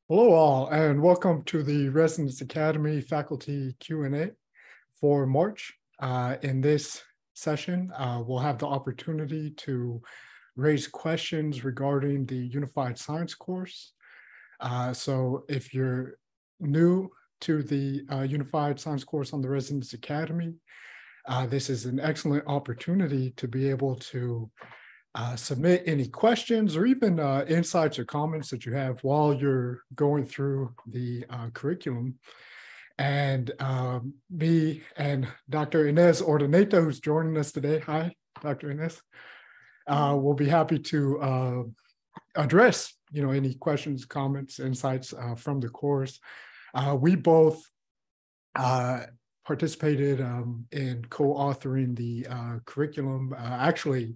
Hello all, and welcome to the Residence Academy Faculty Q&A for March. In this session, we'll have the opportunity to raise questions regarding the Unified Science course. So if you're new to the Unified Science course on the Residence Academy, this is an excellent opportunity to be able to submit any questions or even insights or comments that you have while you're going through the curriculum. And me and Dr. Ines Urdaneta, who's joining us today. Hi, Dr. Ines. We'll be happy to address any questions, comments, insights from the course. We both participated in co-authoring the curriculum. Actually,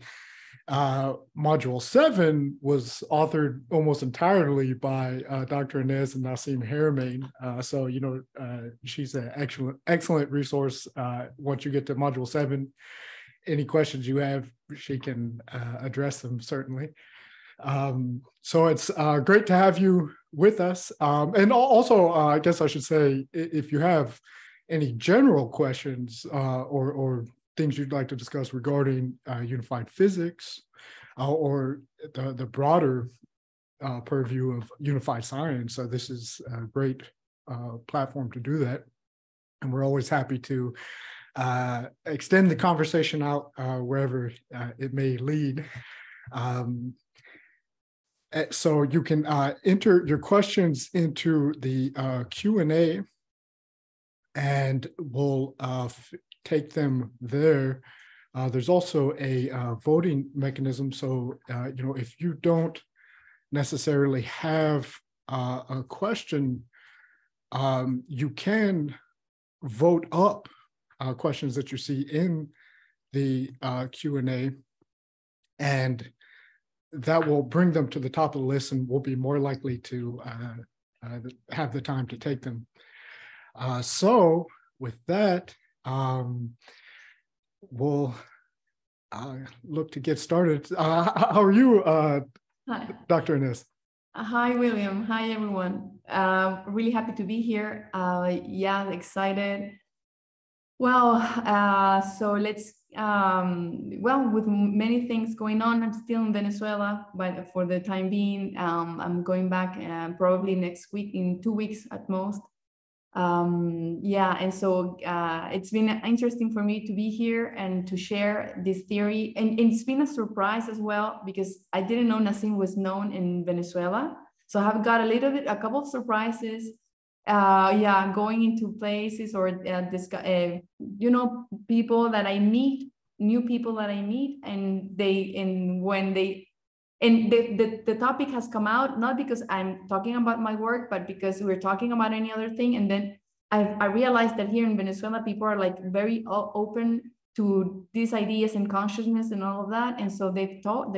Module 7 was authored almost entirely by Dr. Ines and Nassim Haramain. So, she's an excellent resource. Once you get to Module 7, any questions you have, she can address them, certainly. So it's great to have you with us. And also, I guess I should say, if you have any general questions or things you'd like to discuss regarding unified physics or the broader purview of unified science. So this is a great platform to do that. And we're always happy to extend the conversation out wherever it may lead. So you can enter your questions into the Q&A, and we'll take them there. There's also a voting mechanism. So, if you don't necessarily have a question, you can vote up questions that you see in the Q&A, and that will bring them to the top of the list, and we'll be more likely to have the time to take them. So with that, we'll look to get started. How are you, Dr. Ines? Hi, William. Hi, everyone. Really happy to be here. Yeah, excited. Well, so let's, with many things going on, I'm still in Venezuela, but for the time being, I'm going back probably next week, in 2 weeks at most. Yeah, and so it's been interesting for me to be here and to share this theory, and it's been a surprise as well, because I didn't know Nassim was known in Venezuela, so I have got a couple of surprises. Yeah, going into places or people that I meet, new people that I meet, and the topic has come out, not because I'm talking about my work, but because we're talking about any other thing. And then I realized that here in Venezuela, people are like very open to these ideas and consciousness and all of that. And so they've told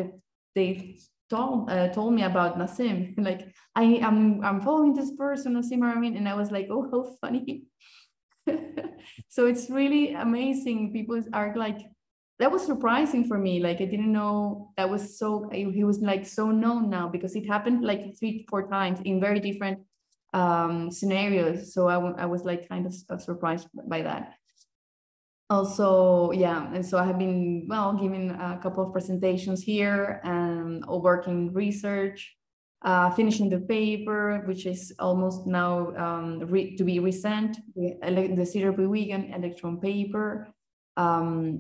me about Nassim, like I'm following this person, Nassim Haramein, and I was like, oh, how funny. So it's really amazing. People are like, that was surprising for me. Like, I didn't know that was he was like so known now, because it happened like 3-4 times in very different scenarios. So I was like kind of surprised by that. Also, yeah, and so I have been, giving a couple of presentations here and working research, finishing the paper, which is almost now to be resent, the Zwitterbewegung electron paper,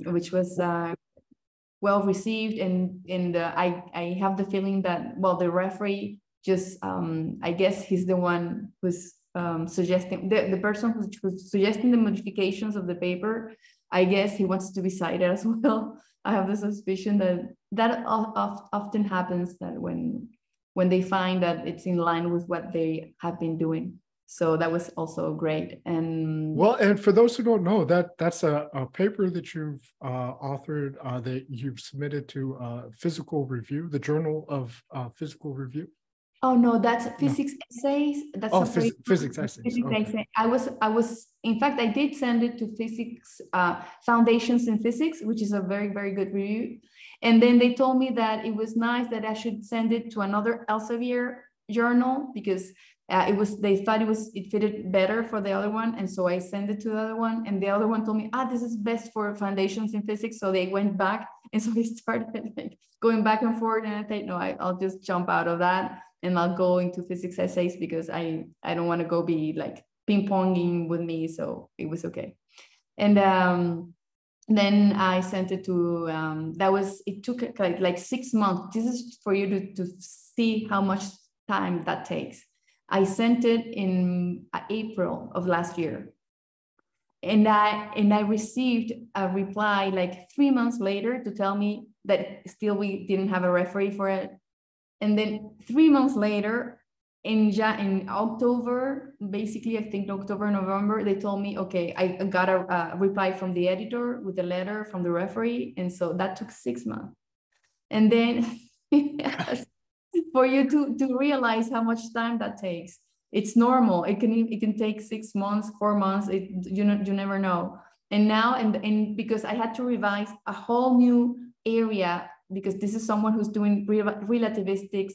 which was well received, and I have the feeling that, the referee just, I guess he's the one who's suggesting, the person who's suggesting the modifications of the paper. I guess he wants to be cited as well. I have the suspicion that often happens, that when they find that it's in line with what they have been doing. So that was also great. And and for those who don't know, that's a paper that you've authored, that you've submitted to Physical Review, the Journal of Physical Review. Oh no, that's physics essays. That's physics essays. Okay. I was in fact, I did send it to Physics Foundations in Physics, which is a very, very good review. And then they told me that it was nice that I should send it to another Elsevier journal, because they thought it fitted better for the other one, and so I sent it to the other one, and the other one told me, this is best for foundations in physics. So they went back, and so we started like going back and forth, and I think, no, I'll just jump out of that and I'll go into physics essays, because I don't want to go be like ping-ponging with me. So it was okay. And then I sent it to it took like 6 months. This is for you to see how much time that takes. I sent it in April of last year, and I received a reply like 3 months later to tell me that still we didn't have a referee for it. And then 3 months later, in October, basically, I think October, November, they told me, okay, I got a reply from the editor with a letter from the referee. And so that took 6 months. And then yes, for you to realize how much time that takes. It's normal. It can take 6 months, 4 months. You never know. And now, and because I had to revise a whole new area, because this is someone who's doing relativistic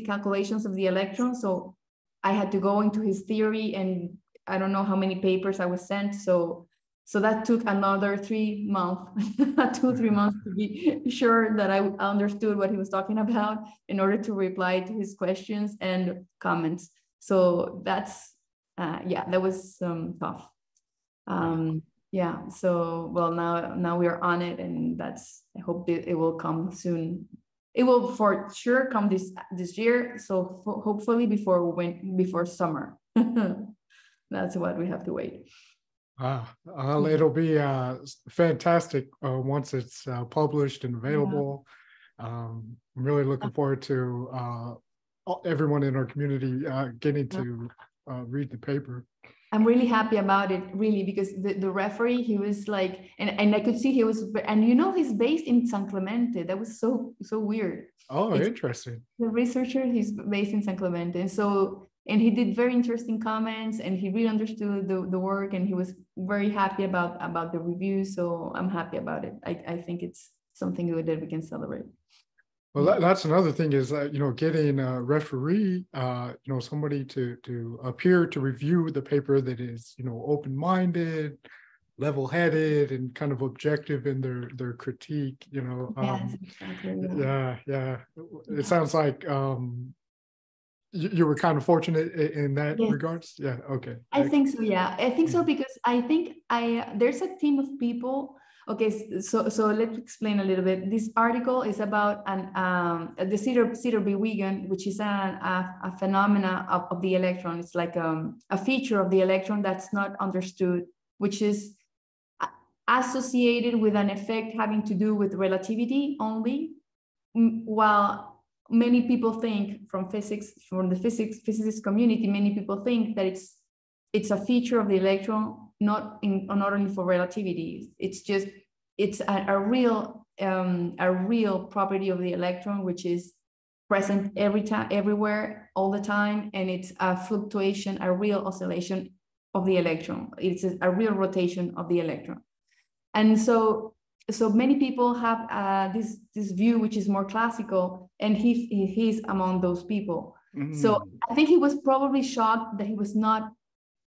calculations of the electron. So I had to go into his theory, and I don't know how many papers I was sent. So that took another 3 months, 2-3 months to be sure that I understood what he was talking about in order to reply to his questions and comments. So that's, that was tough. Yeah, so, well, now we are on it, and I hope it will come soon. It will for sure come this year. So hopefully before summer. That's what we have to wait. It'll be fantastic once it's published and available. I'm really looking forward to everyone in our community getting to read the paper. I'm really happy about it, really, because the referee, he was like, and I could see he was, and he's based in San Clemente. That was so weird. Oh, interesting. The researcher, he's based in San Clemente. And he did very interesting comments, and he really understood the work, and he was very happy about the review. So I'm happy about it. I think it's something good that we can celebrate. Well, that's another thing is, getting a referee, somebody to appear to review the paper that is, open-minded, level-headed, and kind of objective in their critique, Yes, exactly. Yeah. It sounds like you were kind of fortunate in that regards. Yeah. Okay. I think so. Yeah, I think so, because I think there's a team of people. Okay, so let's explain a little bit. This article is about the Zwitterbewegung, which is a phenomena of the electron. It's like a feature of the electron that's not understood, which is associated with an effect having to do with relativity only, while many people think from the physicist community, many people think that it's a feature of the electron, not only for relativity. It's a real property of the electron, which is present everywhere, all the time, and it's a fluctuation, a real oscillation of the electron. It's a real rotation of the electron, and so many people have this view, which is more classical, and he's among those people. So I think he was probably shocked that he was not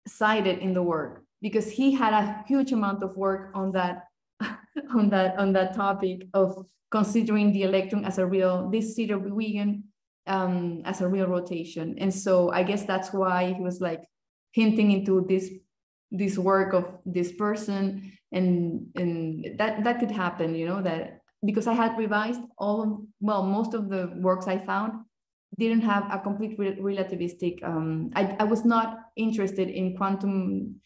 cited in the work, because he had a huge amount of work on that topic of considering the electron as this Zwitterbewegung as a real rotation. And so I guess that's why he was like hinting into this work of this person, and that could happen, that because I had revised most of the works I found didn't have a complete relativistic. I was not interested in quantum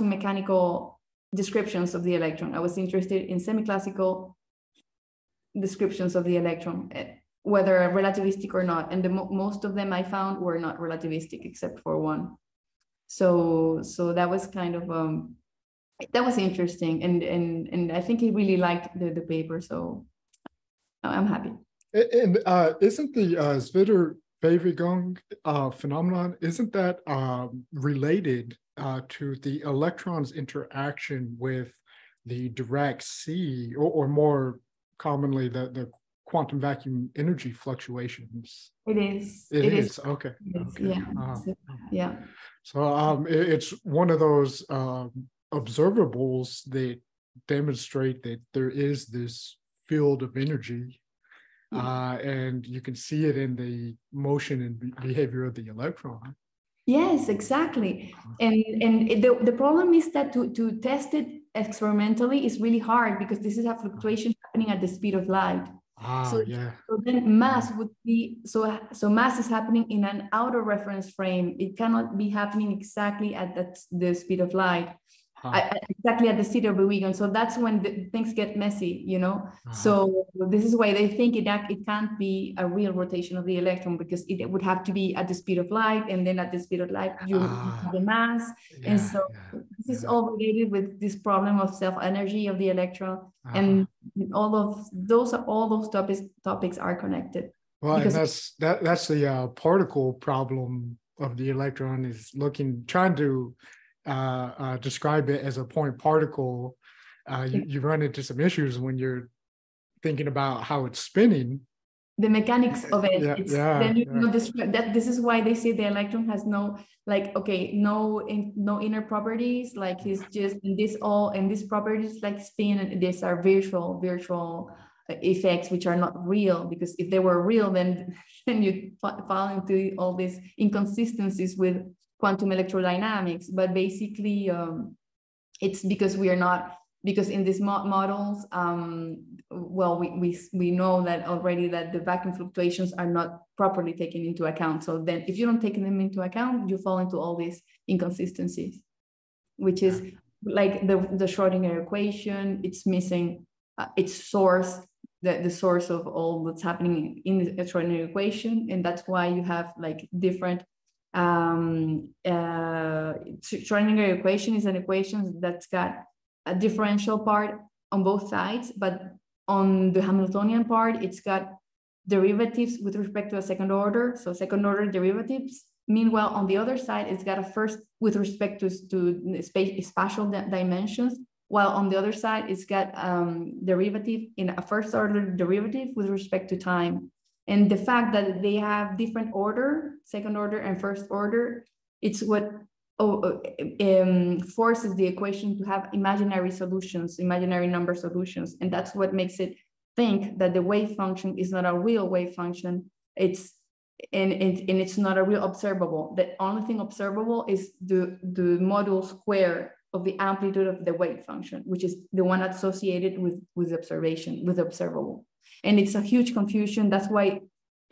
mechanical descriptions of the electron. I was interested in semi-classical descriptions of the electron, whether relativistic or not. And most of them I found were not relativistic, except for one. So that was kind of that was interesting, and I think he really liked the paper. So I'm happy. And isn't the Zwitterbewegung phenomenon, isn't that related to the electron's interaction with the Dirac sea, or more commonly the quantum vacuum energy fluctuations. It is. It is. Okay. Okay. Yeah. Yeah. So it's one of those observables that demonstrate that there is this field of energy, and you can see it in the motion and behavior of the electron. Yes, exactly. And the problem is that to test it experimentally is really hard, because this is a fluctuation happening at the speed of light. So then mass would be, so mass is happening in an outer reference frame. It cannot be happening exactly at the speed of light. Exactly at the Zwitterbewegung. So that's when things get messy, you know. So this is why they think it can't be a real rotation of the electron, because it would have to be at the speed of light, and then at the speed of light you have the mass. And so this is all related with this problem of self-energy of the electron, and all those topics are connected. Well, and that's the particle problem of the electron, is trying to describe it as a point particle. You run into some issues when you're thinking about how it's spinning. The mechanics of it. This is why they say the electron has no inner properties. Like it's just in these properties like spin, and these are virtual effects which are not real, because if they were real, then you fall into all these inconsistencies with quantum electrodynamics. But basically it's because because in these models, we know that already that the vacuum fluctuations are not properly taken into account. So then if you don't take them into account, you fall into all these inconsistencies, which is like the Schrodinger equation. It's missing its source, the source of all that's happening in the Schrodinger equation. And that's why you have like different Schrodinger equation is an equation that's got a differential part on both sides, but on the Hamiltonian part, it's got derivatives with respect to a second order, so second order derivatives. Meanwhile, on the other side, it's got a first with respect to spatial dimensions, while on the other side, it's got derivative in a first order derivative with respect to time. And the fact that they have different order, second order and first order, it's what forces the equation to have imaginary solutions, imaginary number solutions. And that's what makes it think that the wave function is not a real wave function. It's not a real observable. The only thing observable is the module square of the amplitude of the wave function, which is the one associated with observation, with observable. And it's a huge confusion. That's why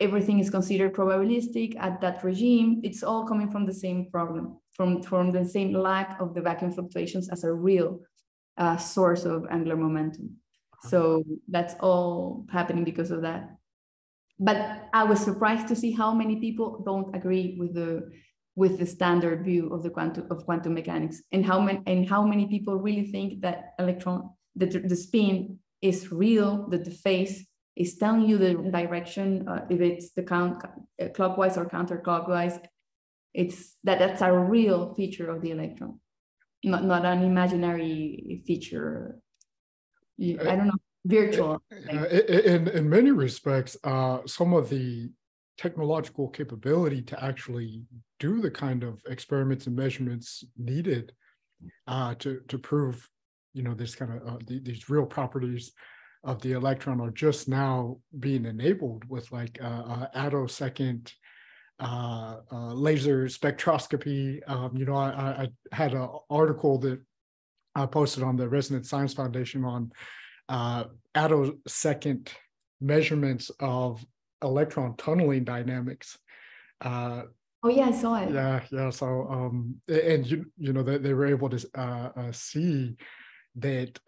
everything is considered probabilistic at that regime. It's all coming from the same problem, from the same lack of the vacuum fluctuations as a real source of angular momentum. So that's all happening because of that. But I was surprised to see how many people don't agree with the standard view of quantum mechanics, and how many people really think that the spin is real, that the phase is telling you the direction, if it's the clockwise or counterclockwise. That's a real feature of the electron, not an imaginary feature. I don't know, virtual. In many respects, some of the technological capability to actually do the kind of experiments and measurements needed to prove, this kind of these real properties of the electron are just now being enabled with like attosecond laser spectroscopy. I had an article that I posted on the Resonance Science Foundation on attosecond measurements of electron tunneling dynamics. Oh yeah, I saw it. Yeah. So and they were able to see that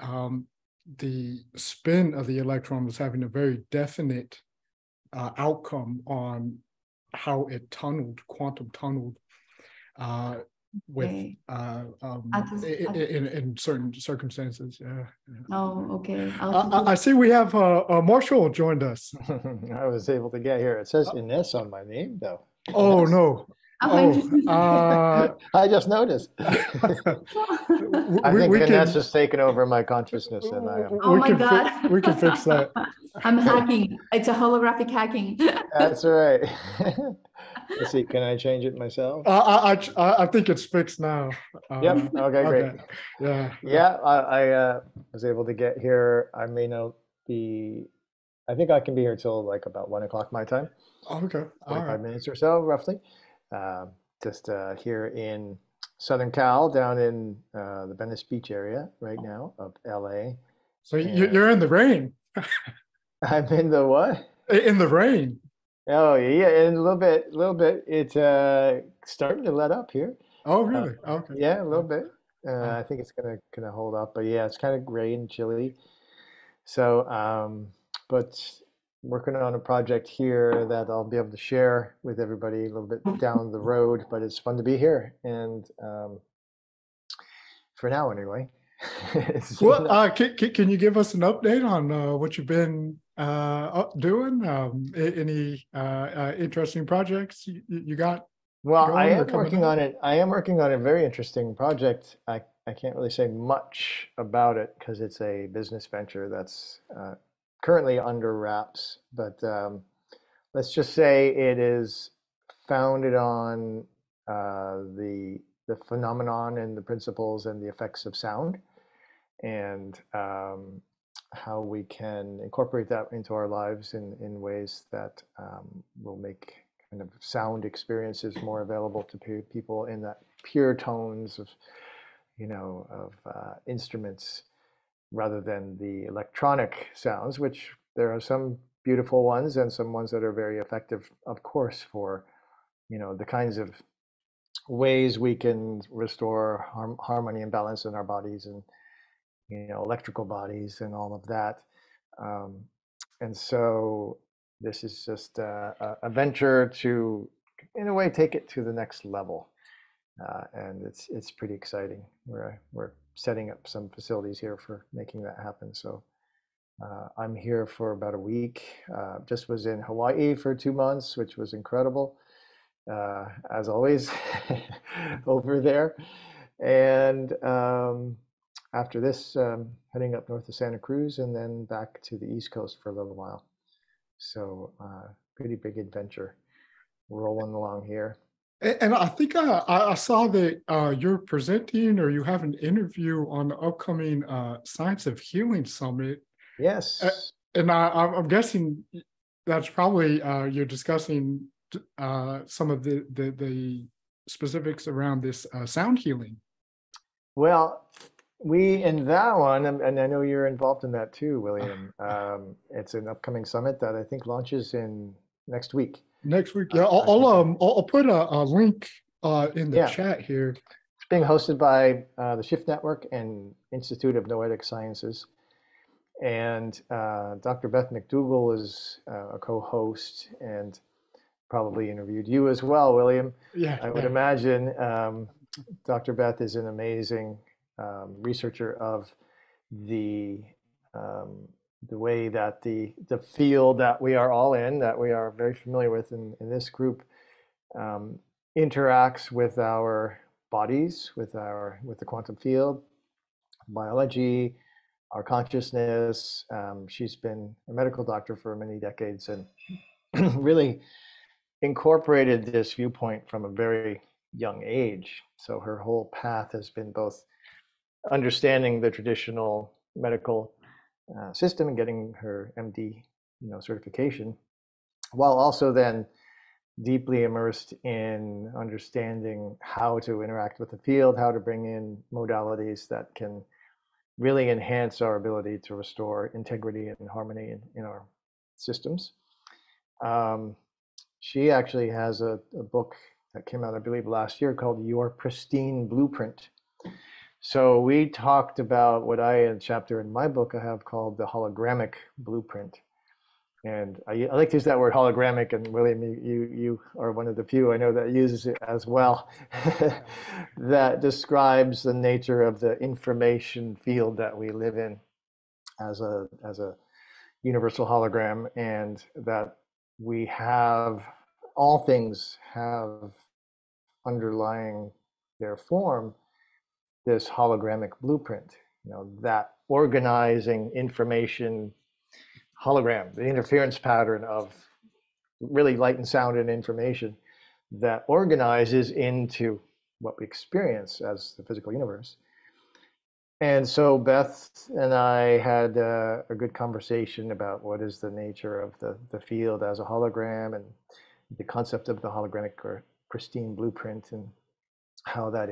the spin of the electron was having a very definite outcome on how it quantum tunneled with in certain circumstances. Yeah. Oh, okay. I see we have Marshall joined us. I was able to get here. It says Ines on my name, though. Oh, no. Oh, Oh, interesting. I just noticed. I think we Ines can has taken over my consciousness, and I am. Oh my God. we can fix that. I'm hacking. It's a holographic hacking. That's all right. Let's see. Can I change it myself? I think it's fixed now. Yep. Okay. Great. Okay. Yeah. Yeah. I was able to get here. I may not be. I think I can be here till like about 1 o'clock my time. Okay. All 45 right. minutes or so, roughly. Just here in Southern Cal, down in the Venice Beach area right now of LA. So And you're in the rain. I'm in the what? In the rain. Oh yeah, and a little bit. It's starting to let up here. Oh, Uh, really? Okay. yeah, a little bit. Uh, I think it's gonna hold up, but yeah, it's kind of gray and chilly. So, but working on a project here that I'll be able to share with everybody a little bit down the road. But it's fun to be here, and for now anyway. well, can you give us an update on what you've been doing? Any interesting projects you got Well, I going or am coming working up? on it. I am working on a very interesting project. I can't really say much about it because it's a business venture that's currently under wraps. But let's just say it is founded on the phenomenon and the principles and the effects of sound, and how we can incorporate that into our lives in ways that will make kind of sound experiences more available to people in that pure tones of, instruments rather than the electronic sounds, which there are some beautiful ones and some ones that are very effective, of course, for, the kinds of ways we can restore harmony and balance in our bodies and, electrical bodies and all of that. Um, and so this is just a venture to, in a way, take it to the next level. And it's pretty exciting. We're setting up some facilities here for making that happen. So I'm here for about a week. Just was in Hawaii for 2 months, which was incredible, as always, over there. And after this, heading up north of Santa Cruz and then back to the East Coast for a little while. So pretty big adventure rolling along here. And I think I saw that you're presenting or you have an interview on the upcoming Science of Healing Summit. Yes. And I'm guessing that's probably you're discussing some of the specifics around this sound healing. Well, we in that one, and I know you're involved in that too, William. It's an upcoming summit that I think launches in next week. Next week, yeah. I'll put a link in the Yeah. chat here. It's being hosted by the Shift Network and Institute of Noetic Sciences. And Dr. Beth McDougall is a co-host and probably interviewed you as well, William. Yeah, I would imagine. Dr. Beth is an amazing researcher of the way that the field that we are all in, that we are very familiar with in this group, interacts with our bodies, with the quantum field, biology, our consciousness. She's been a medical doctor for many decades and really incorporated this viewpoint from a very young age. So her whole path has been both understanding the traditional medical system and getting her MD, certification, while also then deeply immersed in understanding how to interact with the field, how to bring in modalities that can really enhance our ability to restore integrity and harmony in our systems. She actually has a book that came out, I believe, last year called Your Pristine Blueprint. So we talked about what a chapter in my book I have called the hologramic blueprint. And I like to use that word hologramic, and William, you are one of the few I know that uses it as well. That describes the nature of the information field that we live in as a universal hologram, and that we have, all things have underlying their form this hologramic blueprint, that organizing information hologram, the interference pattern of really light and sound and information that organizes into what we experience as the physical universe. And so Beth and I had a good conversation about what is the nature of the field as a hologram, and the concept of the hologramic or pristine blueprint, and how that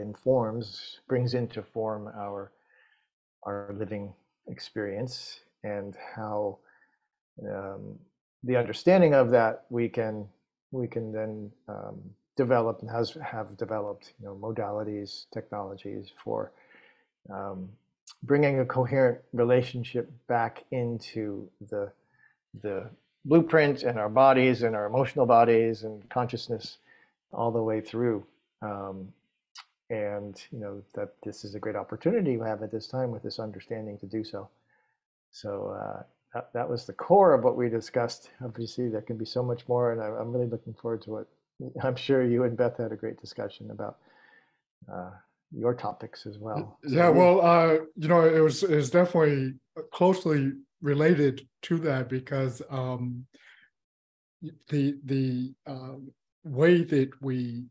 brings into form our living experience, and how the understanding of that we can then develop, and have developed, modalities, technologies for bringing a coherent relationship back into the blueprint and our bodies and our emotional bodies and consciousness all the way through. And that this is a great opportunity we have at this time with this understanding to do so. So that was the core of what we discussed. Obviously, there can be so much more, and I'm really looking forward to what I'm sure you and Beth had a great discussion about your topics as well. So, yeah, well, it was definitely closely related to that, because the way that we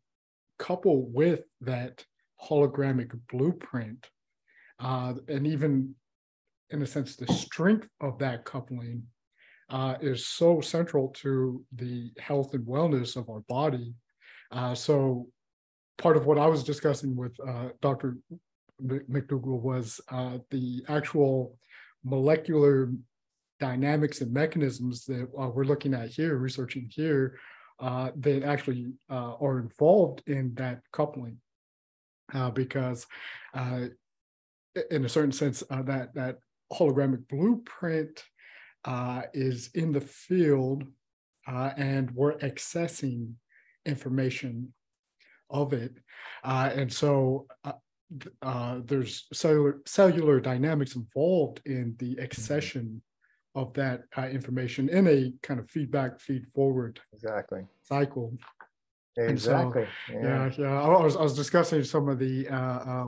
couple with that hologramic blueprint, and even in a sense the strength of that coupling, is so central to the health and wellness of our body. So part of what I was discussing with Dr. McDougall was the actual molecular dynamics and mechanisms that we're looking at here, researching here, that actually are involved in that coupling, because in a certain sense, that hologramic blueprint is in the field, and we're accessing information of it, and so there's cellular dynamics involved in the accession of that information in a kind of feedback, feed forward cycle. Exactly. And so, yeah. I was discussing some of the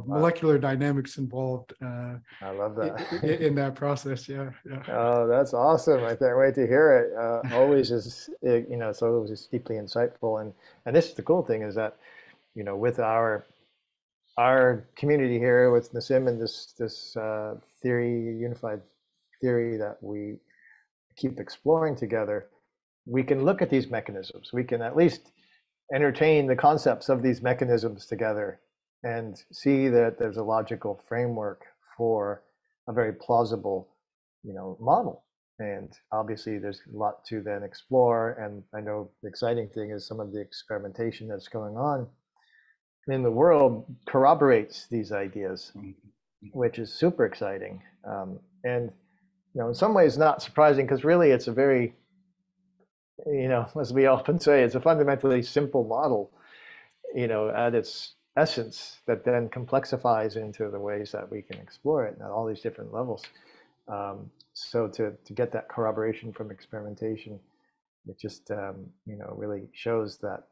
molecular dynamics involved. I love that in that process. Yeah. Oh, that's awesome! I can't wait to hear it. Always is, it's always deeply insightful, and this is the cool thing, is that, with our community here with Nassim and this theory, unified theory that we keep exploring together, we can look at these mechanisms. We can at least entertain the concepts of these mechanisms together and see that there's a logical framework for a very plausible, model. And obviously there's a lot to then explore. And I know the exciting thing is some of the experimentation that's going on in the world corroborates these ideas, which is super exciting. And, in some ways not surprising, because really it's a very, as we often say, it's a fundamentally simple model, at its essence, that then complexifies into the ways that we can explore it at all these different levels. So to get that corroboration from experimentation, it just, really shows that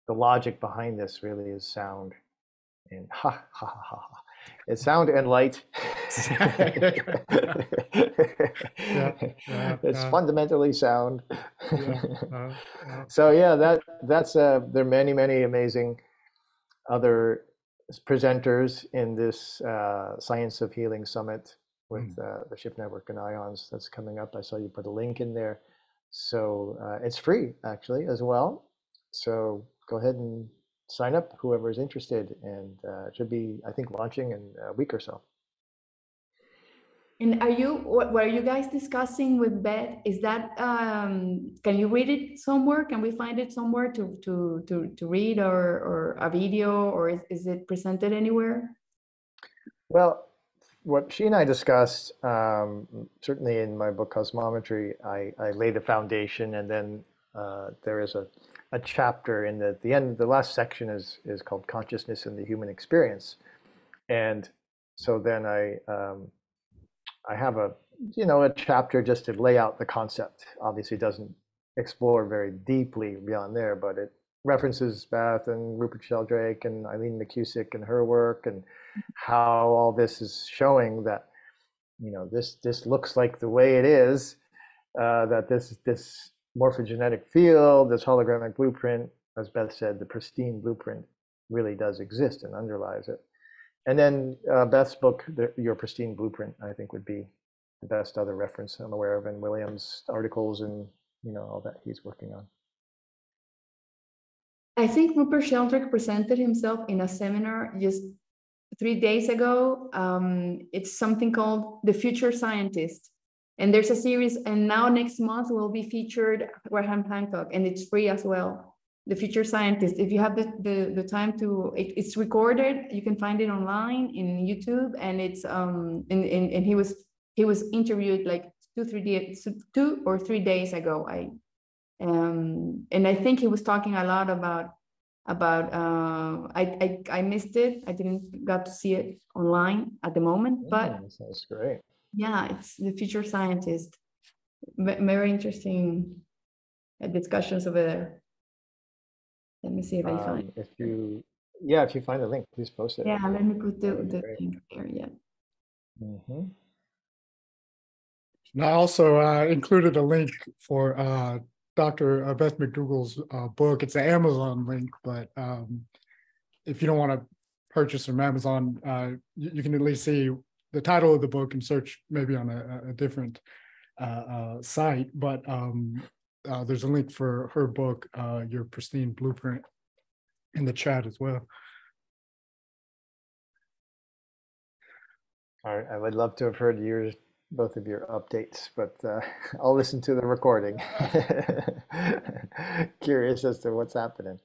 the logic behind this really is sound, and it's sound and light. It's fundamentally sound. So yeah, that's there are many amazing other presenters in this Science of Healing Summit with the Shift Network and Ions that's coming up. I saw you put a link in there, so it's free actually as well. So go ahead and sign up, whoever is interested, and it should be, I think, launching in a week or so. And what are you guys discussing with Beth? Is that, can you read it somewhere? Can we find it somewhere to read, or a video, or is it presented anywhere? Well, what she and I discussed, certainly in my book Cosmometry, I laid a foundation, and then there is a chapter in the end. The last section is called Consciousness in the Human Experience, and so then I have a chapter just to lay out the concept. Obviously, it doesn't explore very deeply beyond there, but it references Beth and Rupert Sheldrake and Eileen McCusick and her work, and how all this is showing that, you know, this looks like the way it is, that this morphogenetic field, this hologramic blueprint, as Beth said, the pristine blueprint really does exist and underlies it. And then Beth's book, Your Pristine Blueprint, I think would be the best other reference I'm aware of, and Williams' articles and, you know, all that he's working on. I think Rupert Sheldrake presented himself in a seminar just 3 days ago. It's something called The Future Scientist. And there's a series, and now next month will be featured Graham Hancock, and it's free as well. The Future Scientist. If you have the time to, it's recorded. You can find it online in YouTube, and it's and he was interviewed like 2 or 3 days ago. And I think he was talking a lot about I missed it. I didn't got to see it online at the moment, but That's great. Yeah, it's The Future Scientist. Very interesting discussions over there. Let me see if I find if you find the link, please post it. Yeah, let me put the link there. Yeah. Mm-hmm. And I also included a link for Dr. Beth McDougall's book. It's an Amazon link, but if you don't want to purchase from Amazon, you can at least see the title of the book and search maybe on a different site. But there's a link for her book, Your Pristine Blueprint, in the chat as well. All right, I would love to have heard both of your updates, but I'll listen to the recording. Curious as to what's happening.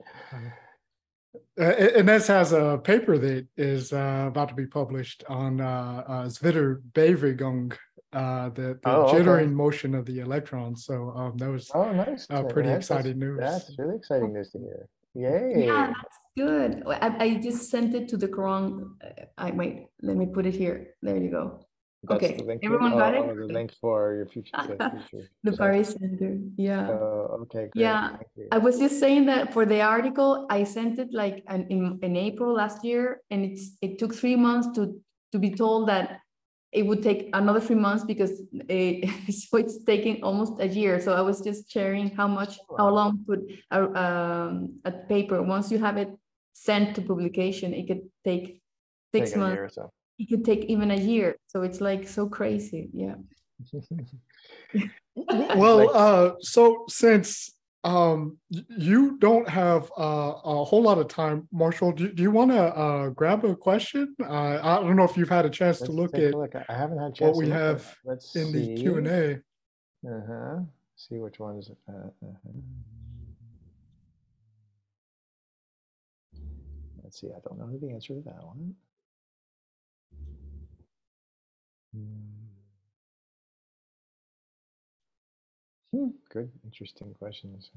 Ines has a paper that is about to be published on Zwitterbewegung, the jittering motion of the electrons. So that was nice. Pretty exciting news. That's really exciting news to hear. Yay! Yeah, that's good. I just sent it to the wrong. Wait, let me put it here. There you go. That's okay, the link everyone got it? The link for your future. The Paris Center, yeah. Okay, great. Yeah, I was just saying that for the article, I sent it like in April last year, and it took 3 months to be told that it would take another 3 months because so it's taking almost a year. So I was just sharing how long could a paper, once you have it sent to publication, it could take 6 months. A year or so. It could take even a year. So it's like so crazy. Yeah. Well, so since you don't have a whole lot of time, Marshall, do you want to grab a question? I don't know if you've had a chance to look at I haven't had a chance what we have in the Q&A. See which ones. Let's see. I don't know the answer to that one. Good, interesting questions.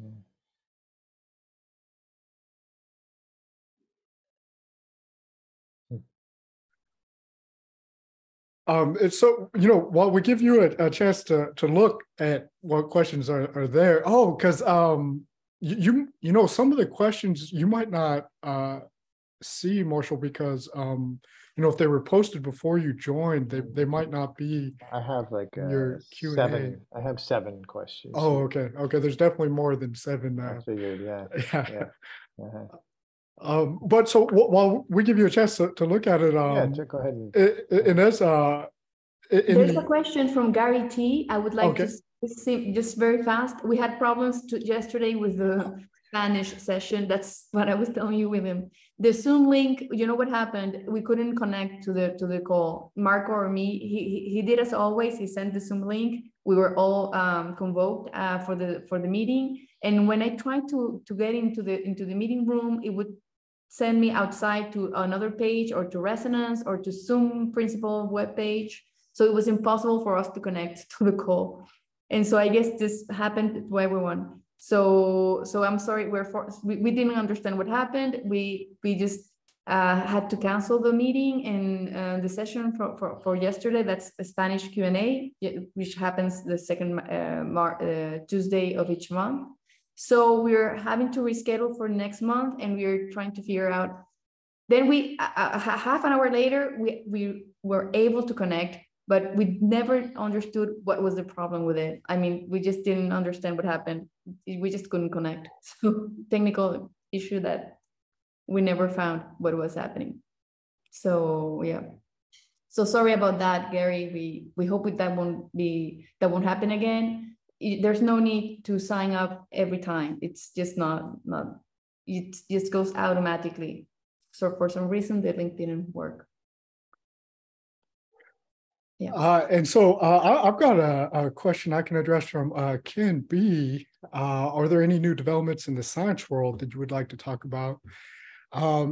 It's so, while we give you a chance to look at what questions are there. Oh, because some of the questions you might not see, Marshall, because if they were posted before you joined, they might not be. I have like your Q&A. 7. I have 7 questions. Oh, okay. There's definitely more than 7. I figured, yeah. But so while we give you a chance to look at it, go ahead. Ines, there's a question from Gary T. I would like to see just very fast. We had problems yesterday with the Spanish session. That's what I was telling you with him. The Zoom link, you know what happened? We couldn't connect to the call. Marco or me, he did as always. He sent the Zoom link. We were all convoked for the meeting. And when I tried to get into the meeting room, it would send me outside to another page or to Resonance or to Zoom principal webpage. So it was impossible for us to connect to the call. And so I guess this happened to everyone. So I'm sorry, we didn't understand what happened. We just had to cancel the meeting and the session for yesterday. That's a Spanish Q&A, which happens the second Tuesday of each month. So we're having to reschedule for next month, and we're trying to figure out. Then we half an hour later, we were able to connect, but we never understood what was the problem with it. I mean, we just didn't understand what happened. We just couldn't connect. So technical issue that we never found what was happening. So yeah. So sorry about that, Gary. We hope that won't happen again. There's no need to sign up every time. It's just not it just goes automatically. So for some reason, the link didn't work. Yeah. And so I've got a question I can address from Ken B. Are there any new developments in the science world that you would like to talk about? I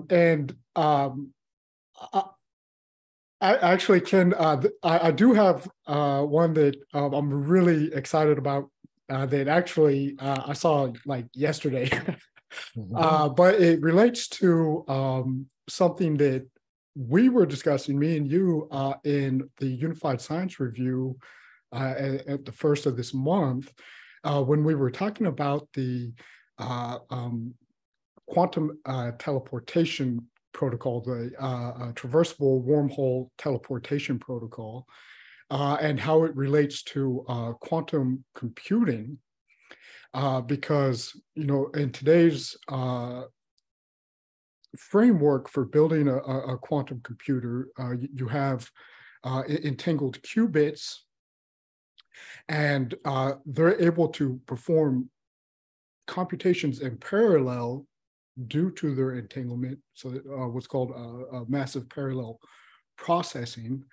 actually, Ken, I do have one that I'm really excited about that actually I saw like yesterday. But it relates to something that we were discussing, me and you, in the Unified Science Review at the first of this month, when we were talking about the quantum teleportation protocol, the traversable wormhole teleportation protocol, and how it relates to quantum computing. Because, you know, in today's framework for building a quantum computer, you have entangled qubits, and they're able to perform computations in parallel due to their entanglement. So what's called massive parallel processing.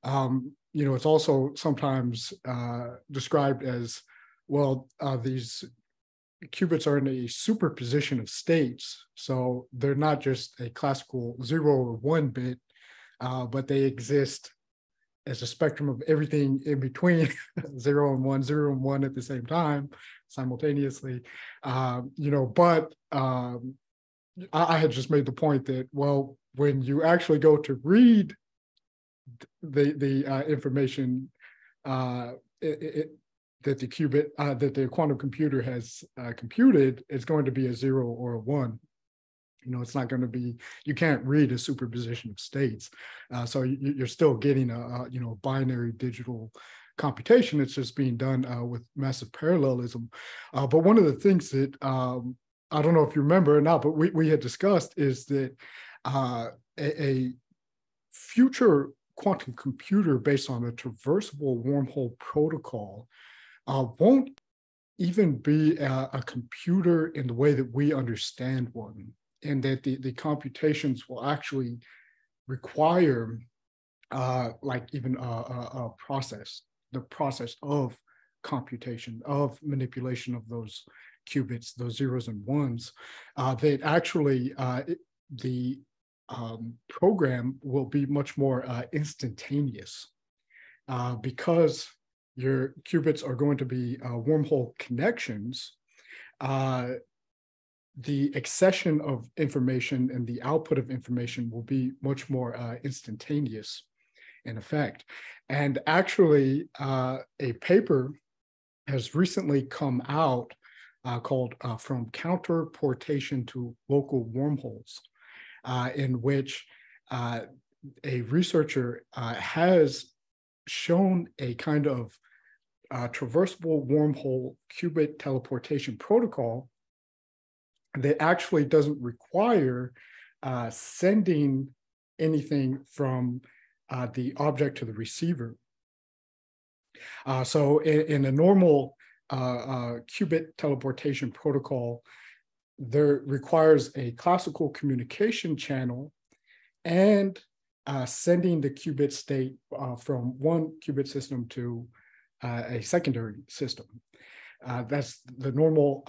You know, it's also sometimes described as, well, these qubits are in a superposition of states. So they're not just a classical 0 or 1 bit, but they exist as a spectrum of everything in between 0 and 1, 0 and 1 at the same time, simultaneously. You know, but I had just made the point that, well, when you actually go to read the information that the qubit, that the quantum computer has computed, it's going to be a 0 or a 1. You know, it's not going to be, you can't read a superposition of states. So you're still getting a you know, binary digital computation. It's just being done with massive parallelism. But one of the things that, I don't know if you remember or not, but we had discussed is that a future quantum computer based on a traversable wormhole protocol won't even be a computer in the way that we understand one, and that the computations will actually require like even a process, the process of computation, of manipulation of those qubits, those zeros and ones, that actually the program will be much more instantaneous, because your qubits are going to be wormhole connections. The accession of information and the output of information will be much more instantaneous in effect. And actually, a paper has recently come out called From Counterportation to Local Wormholes, in which a researcher has shown a kind of traversable wormhole qubit teleportation protocol that actually doesn't require sending anything from the object to the receiver. So in a normal qubit teleportation protocol, there requires a classical communication channel and sending the qubit state from one qubit system to a secondary system. That's the normal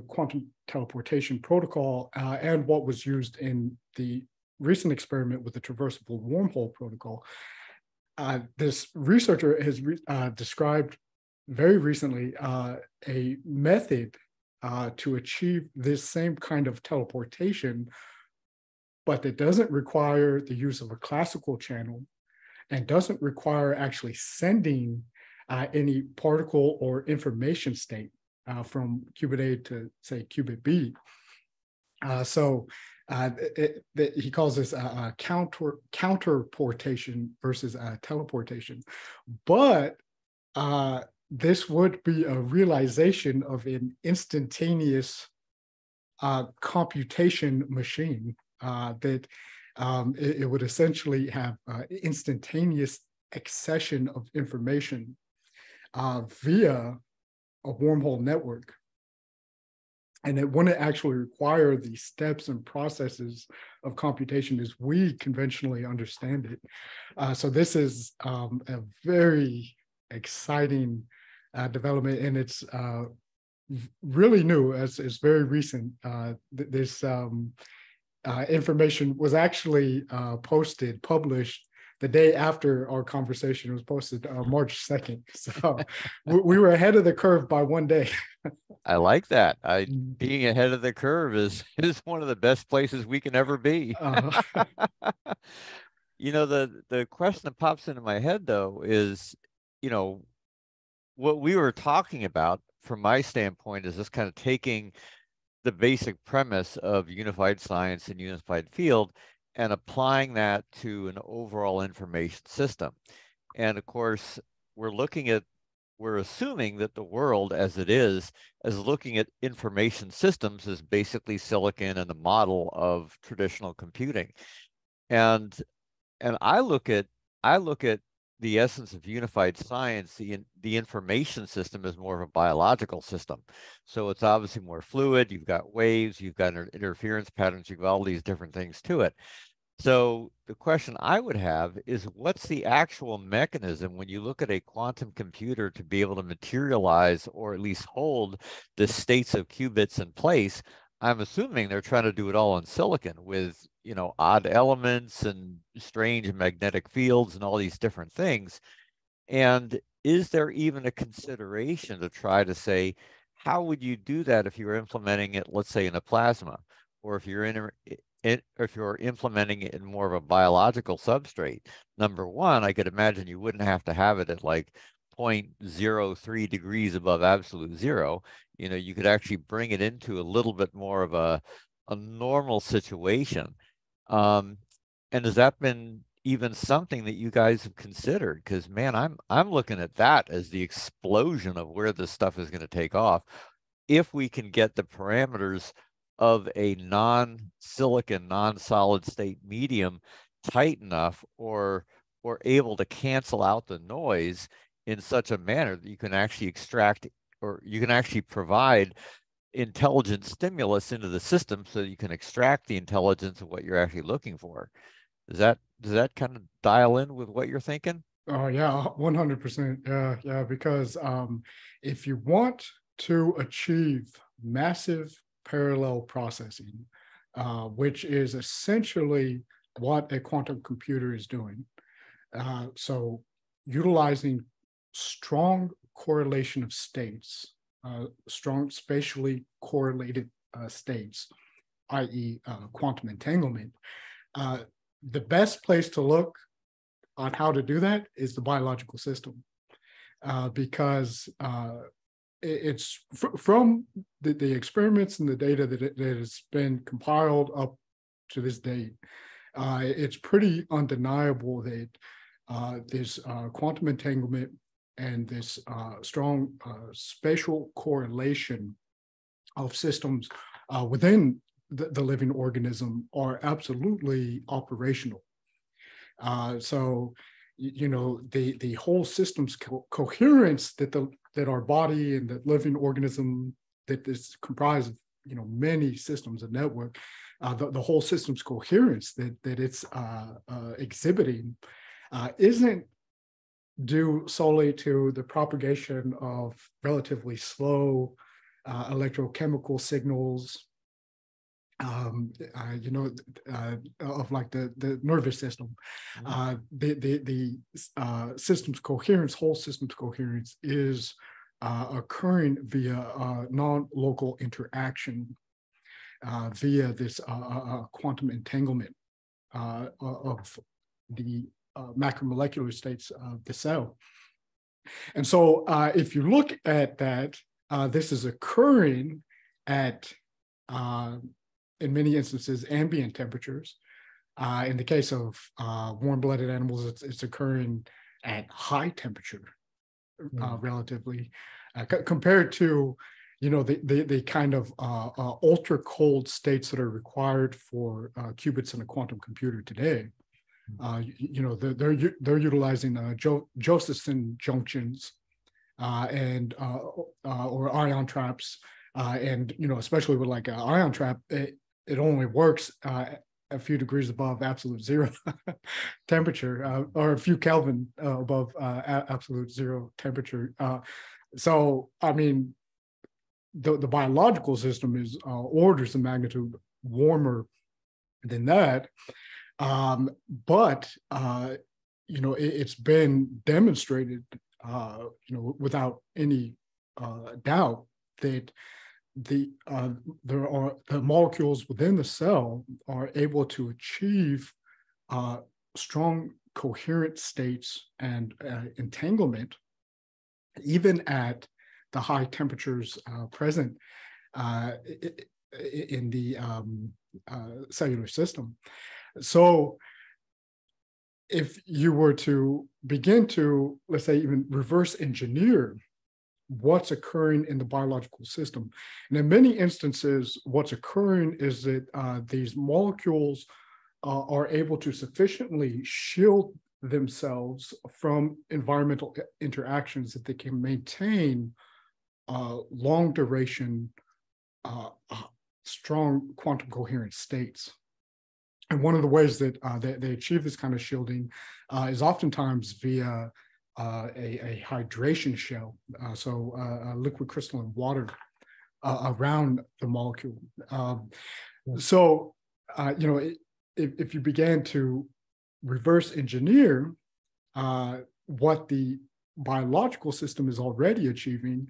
quantum teleportation protocol, and what was used in the recent experiment with the traversable wormhole protocol. This researcher has described very recently a method to achieve this same kind of teleportation, but that doesn't require the use of a classical channel and doesn't require actually sending any particle or information state from qubit A to, say, qubit B. He calls this counterportation versus teleportation. But this would be a realization of an instantaneous computation machine that it would essentially have instantaneous accession of information via a wormhole network. And it wouldn't actually require the steps and processes of computation as we conventionally understand it. So this is a very exciting development, and it's really new. It's very recent. This information was actually published the day after our conversation was posted, March 2nd. So we were ahead of the curve by one day. I like that. Being ahead of the curve is one of the best places we can ever be. You know, the question that pops into my head, though, is, you know, what we were talking about from my standpoint is just kind of taking the basic premise of unified science and unified field and applying that to an overall information system. And of course, we're assuming that the world as it is looking at information systems as basically silicon and the model of traditional computing. And I look at the essence of unified science, the information system is more of a biological system. So it's obviously more fluid, you've got waves, you've got interference patterns, you've got all these different things to it. So the question I would have is, what's the actual mechanism when you look at a quantum computer to be able to materialize or at least hold the states of qubits in place? I'm assuming they're trying to do it all in silicon with, you know, odd elements and strange magnetic fields and all these different things. And is there even a consideration to try to say, how would you do that if you were implementing it, let's say, in a plasma, or if you're implementing it in more of a biological substrate? Number one, I could imagine you wouldn't have to have it at like 0.03 degrees above absolute zero. You know, you could actually bring it into a little bit more of a normal situation. And has that been even something that you guys have considered? Because, man, I'm looking at that as the explosion of where this stuff is going to take off, if we can get the parameters of a non-silicon, non-solid state medium tight enough or able to cancel out the noise in such a manner that you can actually extract, or you can actually provide intelligent stimulus into the system so that you can extract the intelligence of what you're actually looking for. Does that kind of dial in with what you're thinking? Oh yeah, 100%. Yeah, because if you want to achieve massive parallel processing, which is essentially what a quantum computer is doing, so utilizing strong correlation of states, strong spatially correlated states, i.e. Quantum entanglement, the best place to look on how to do that is the biological system, because it's from the experiments and the data that has been compiled up to this date, it's pretty undeniable that this quantum entanglement and this strong spatial correlation of systems within the living organism are absolutely operational. So, you know, the whole system's coherence that our body and the living organism that is comprised of, you know, many systems and network, the whole system's coherence that it's exhibiting isn't due solely to the propagation of relatively slow electrochemical signals, you know, of like the nervous system. The system's coherence, whole system's coherence, is occurring via non-local interaction, via this quantum entanglement of the macromolecular states of the cell. And so if you look at that, this is occurring at, in many instances, ambient temperatures. In the case of warm-blooded animals, it's occurring at high temperature, relatively, compared to, the kind of ultra cold states that are required for qubits in a quantum computer today. They're utilizing Josephson junctions and or ion traps, and especially with like an ion trap, it only works a few degrees above absolute zero temperature, or a few Kelvin above absolute zero temperature. So, I mean, the biological system is orders of magnitude warmer than that. But it's been demonstrated, without any doubt, that the molecules within the cell are able to achieve strong coherent states and entanglement, even at the high temperatures present in the cellular system. So if you were to begin to, let's say, even reverse engineer what's occurring in the biological system, and in many instances, what's occurring is that these molecules are able to sufficiently shield themselves from environmental interactions that they can maintain long duration, strong quantum coherent states. And one of the ways that they achieve this kind of shielding is oftentimes via a hydration shell, so liquid crystalline water around the molecule. So, if you began to reverse engineer what the biological system is already achieving,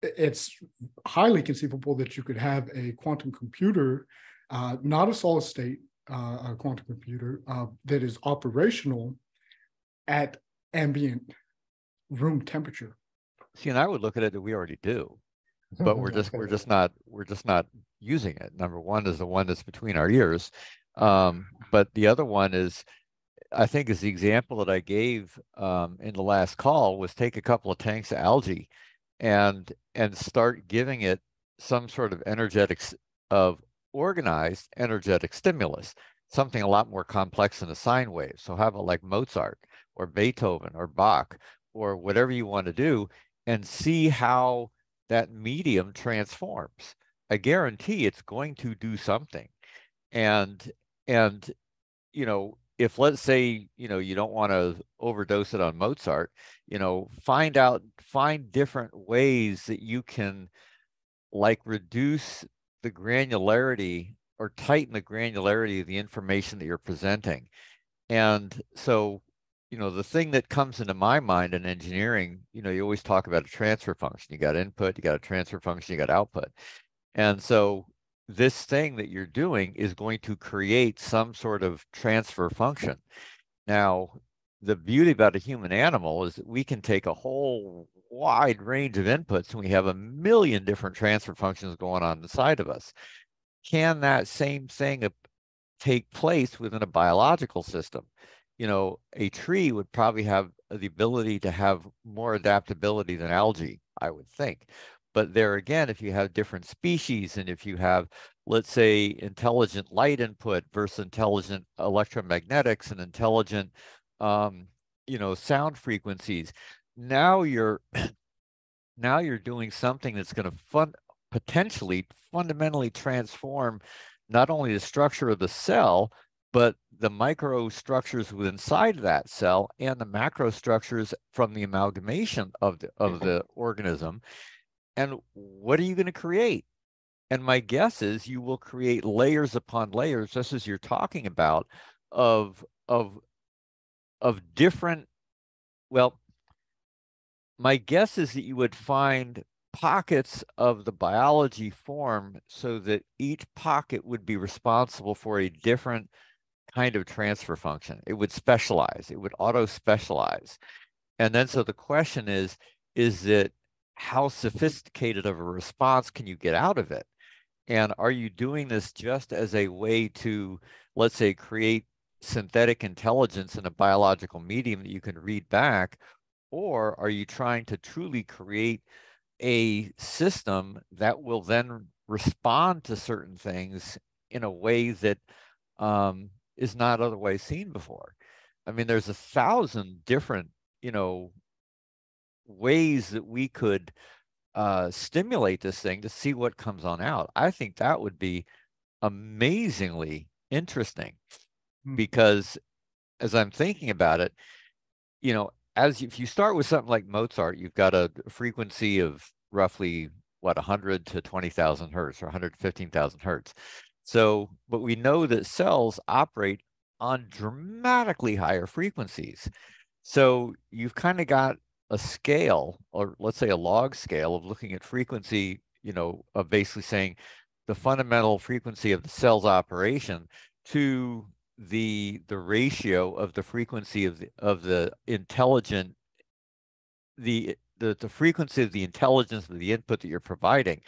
it's highly conceivable that you could have a quantum computer, not a solid state quantum computer, that is operational at ambient room temperature. See, and I would look at it that we already do, but we're just not using it. Number one is the one that's between our ears, but the other one is, I think, is the example that I gave in the last call, was take a couple of tanks of algae and start giving it some sort of organized energetic stimulus, something a lot more complex than a sine wave. So how about like Mozart or Beethoven or Bach or whatever you want to do, and see how that medium transforms. I guarantee it's going to do something. And if, let's say, you don't want to overdose it on Mozart, find different ways that you can, like, reduce the granularity or tighten the granularity of the information that you're presenting. And so, the thing that comes into my mind in engineering, you always talk about a transfer function. You got input, you got a transfer function, you got output. And so this thing that you're doing is going to create some sort of transfer function. Now, the beauty about a human animal is that we can take a whole wide range of inputs, and we have a million different transfer functions going on inside of us. Can that same thing take place within a biological system? A tree would probably have the ability to have more adaptability than algae, I would think. But there again, if you have different species, and if you have, let's say, intelligent light input versus intelligent electromagnetics and intelligent, sound frequencies, now you're doing something that's going to potentially fundamentally transform not only the structure of the cell, but the microstructures inside that cell and the macro structures from the amalgamation of the organism. And what are you going to create? And my guess is you will create layers upon layers, just as you're talking about, of different, well, my guess is that you would find pockets of the biology form so that each pocket would be responsible for a different kind of transfer function. It would specialize, it would auto-specialize. And then so the question is that how sophisticated of a response can you get out of it? And are you doing this just as a way to, let's say, create synthetic intelligence in a biological medium that you can read back? Or are you trying to truly create a system that will then respond to certain things in a way that is not otherwise seen before? I mean, there's 1,000 different, ways that we could stimulate this thing to see what comes on out. I think that would be amazingly interesting because as I'm thinking about it, if you start with something like Mozart, you've got a frequency of roughly 100 to 20,000 hertz or 115,000 hertz. So, but we know that cells operate on dramatically higher frequencies. So you've kind of got a scale, or let's say a log scale of looking at frequency, of basically saying the fundamental frequency of the cell's operation to the ratio of the frequency of the intelligent, the frequency of the intelligence of the input that you're providing.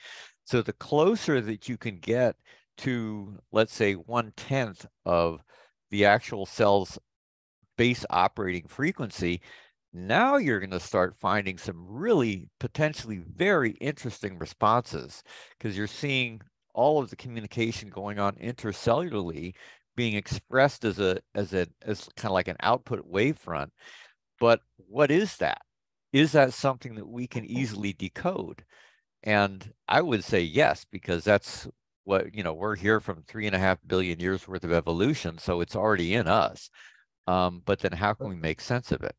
So the closer that you can get to, let's say, 1/10 of the actual cell's base operating frequency, now you're going to start finding some really potentially very interesting responses because you're seeing all of the communication going on intercellularly being expressed as kind of like an output wavefront. But what is that? Is that something that we can easily decode? And I would say yes, because that's what, we're here from 3.5 billion years worth of evolution, so it's already in us. But then how can we make sense of it?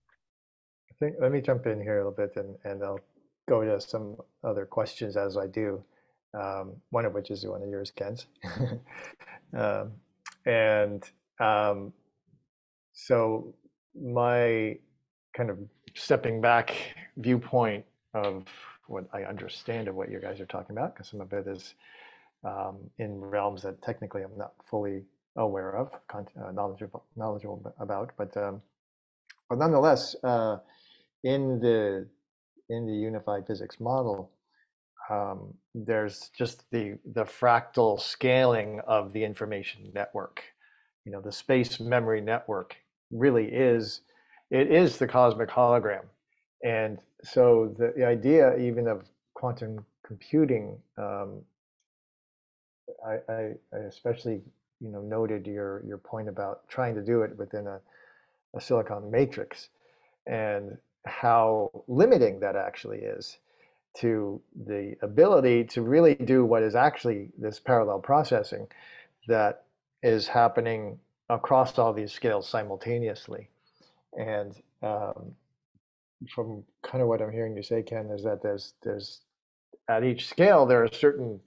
Let me jump in here a little bit, and I'll go to some other questions as I do. One of which is one of yours, Ken's. So my kind of stepping back viewpoint of what I understand of what you guys are talking about, because some of it is in realms that technically I'm not fully aware of, knowledgeable about, but nonetheless, in the unified physics model, there's just the fractal scaling of the information network. The space memory network really is the cosmic hologram. And so the idea even of quantum computing, I especially noted your point about trying to do it within a silicon matrix, and how limiting that actually is to the ability to really do what is actually this parallel processing that is happening across all these scales simultaneously. And from kind of what I'm hearing you say, Ken, is that there's at each scale there are certain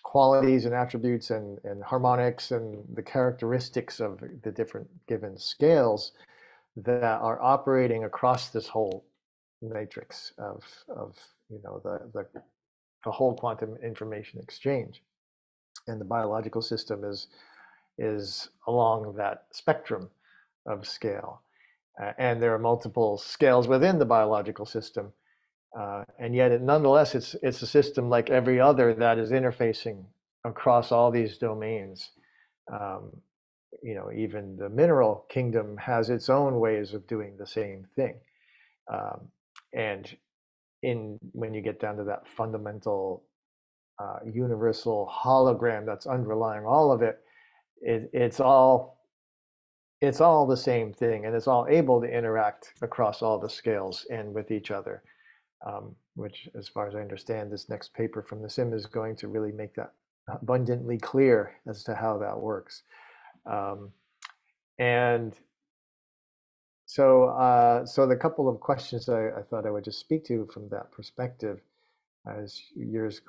qualities and attributes and harmonics and the characteristics of the different given scales that are operating across this whole matrix of the whole quantum information exchange. And the biological system is along that spectrum of scale. And there are multiple scales within the biological system. And yet, nonetheless, it's a system like every other that is interfacing across all these domains. Even the mineral kingdom has its own ways of doing the same thing. And when you get down to that fundamental universal hologram that's underlying all of it, it's all the same thing, and it's all able to interact across all the scales and with each other. Which, as far as I understand, this next paper from the SIM is going to really make that abundantly clear as to how that works. And so the couple of questions I thought I would just speak to from that perspective, as yours,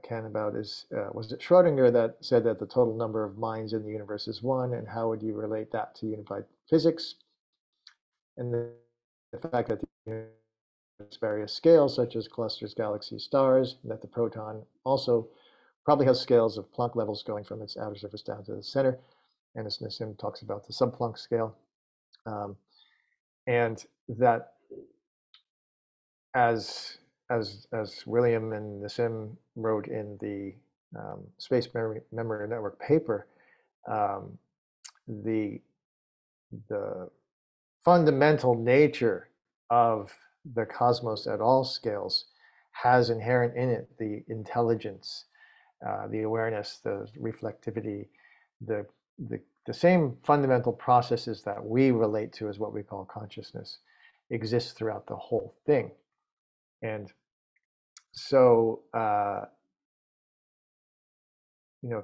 Ken, about is, was it Schrodinger that said that the total number of minds in the universe is one, and how would you relate that to unified physics? And the fact that the various scales, such as clusters, galaxies, stars, and that the proton also probably has scales of Planck levels going from its outer surface down to the center. And as Nassim talks about the sub-Planck scale. And that as William and Nassim wrote in the Space Memory Network paper, the fundamental nature of the cosmos at all scales has inherent in it the intelligence, the awareness, the reflectivity, the same fundamental processes that we relate to as what we call consciousness exist throughout the whole thing. And so,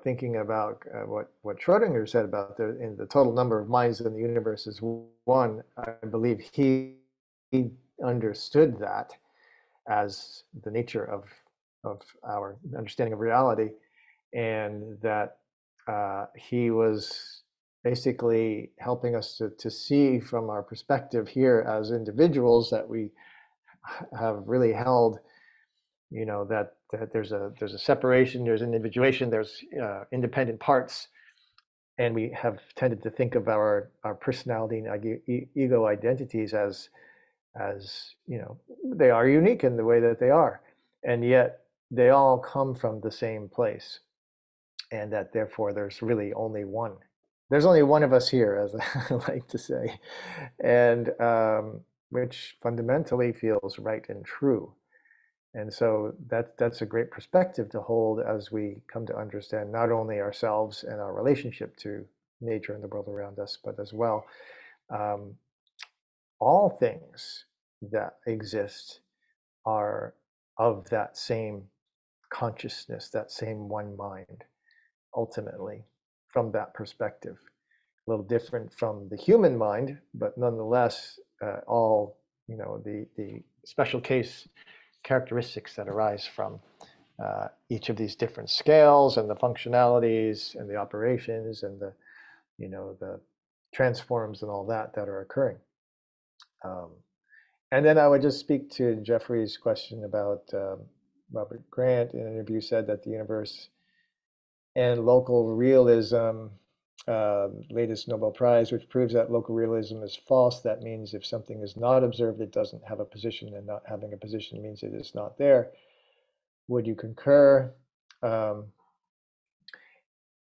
thinking about what Schrodinger said about the total number of minds in the universe is one, I believe he understood that as the nature of our understanding of reality, and that he was basically helping us to see from our perspective here as individuals that we have really held, that there's a separation, there's individuation, there's independent parts, and we have tended to think of our personality and ego identities as they are unique in the way that they are, and yet they all come from the same place, and that therefore there's really only one. There's only one of us here, as I like to say, and which fundamentally feels right and true. And so that's a great perspective to hold as we come to understand not only ourselves and our relationship to nature and the world around us, but as well all things that exist are of that same consciousness, that same one mind, ultimately, from that perspective. A little different from the human mind, but nonetheless, all the special case characteristics that arise from each of these different scales and the functionalities and the operations and the transforms and all that are occurring. And then I would just speak to Jeffrey's question about Robert Grant in an interview said that the universe and local realism, latest Nobel Prize, which proves that local realism is false. That means if something is not observed, it doesn't have a position, and not having a position means it is not there. Would you concur?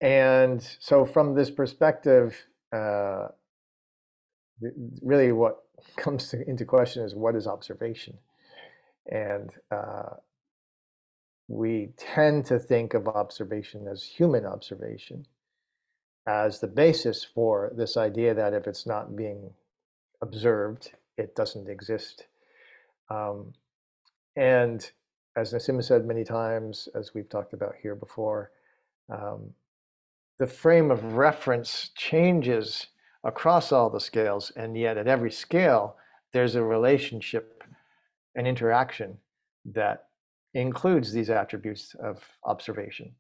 And so from this perspective, really what comes into question is what is observation? And we tend to think of observation as human observation, as the basis for this idea that if it's not being observed, it doesn't exist. And as Nassim said many times, as we've talked about here before, the frame of reference changes across all the scales, and yet at every scale, there's a relationship, an interaction that includes these attributes of observation.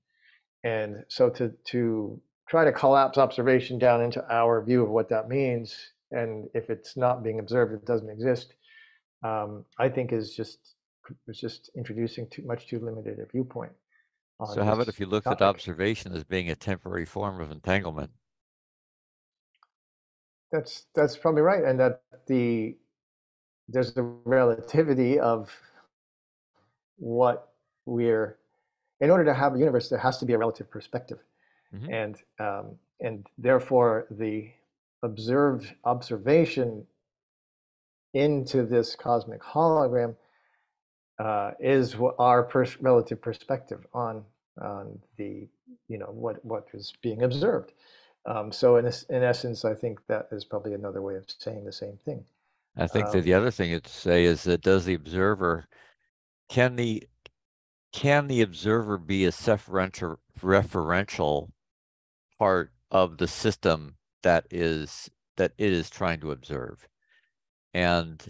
And so to try to collapse observation down into our view of what that means, and if it's not being observed, it doesn't exist, I think is just introducing too limited a viewpoint. So how about if you looked at observation as being a temporary form of entanglement? That's probably right, and that there's the relativity of what we're, in order to have a universe, there has to be a relative perspective. Mm-hmm. And therefore the observed observation into this cosmic hologram is our relative perspective on the what is being observed. So in essence, I think that is probably another way of saying the same thing. I think that the other thing to say is that does the observer, can the observer be a referential part of the system that it is trying to observe? And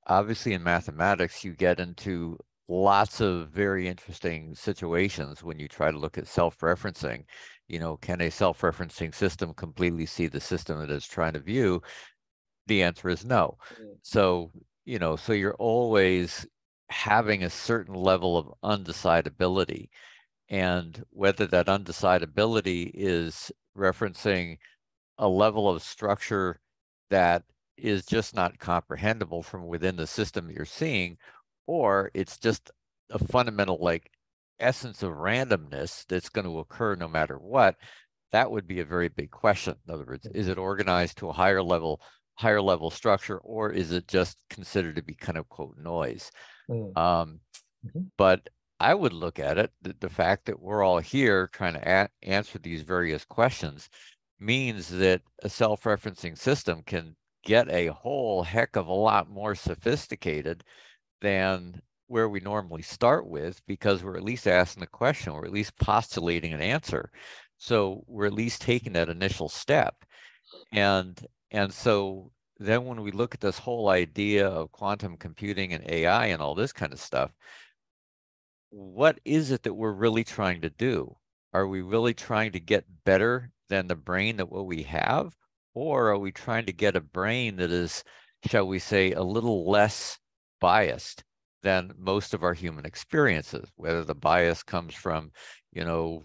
obviously in mathematics, you get into lots of very interesting situations when you try to look at self-referencing. Can a self-referencing system completely see the system it is trying to view? The answer is no. So, so you're always having a certain level of undecidability. And whether that undecidability is referencing a level of structure that is just not comprehensible from within the system you're seeing, or it's just a fundamental like essence of randomness that's going to occur no matter what, that would be a very big question. In other words, is it organized to a higher level structure, or is it just considered to be kind of quote noise? But I would look at it, the fact that we're all here trying to answer these various questions means that a self-referencing system can get a whole heck of a lot more sophisticated than where we normally start with, because we're at least asking the question, we're at least postulating an answer. So we're at least taking that initial step. And so then when we look at this whole idea of quantum computing and AI and all this kind of stuff, what is it that we're really trying to do? Are we really trying to get better than the brain that what we have? Or are we trying to get a brain that is, shall we say, a little less biased than most of our human experiences, whether the bias comes from, you know,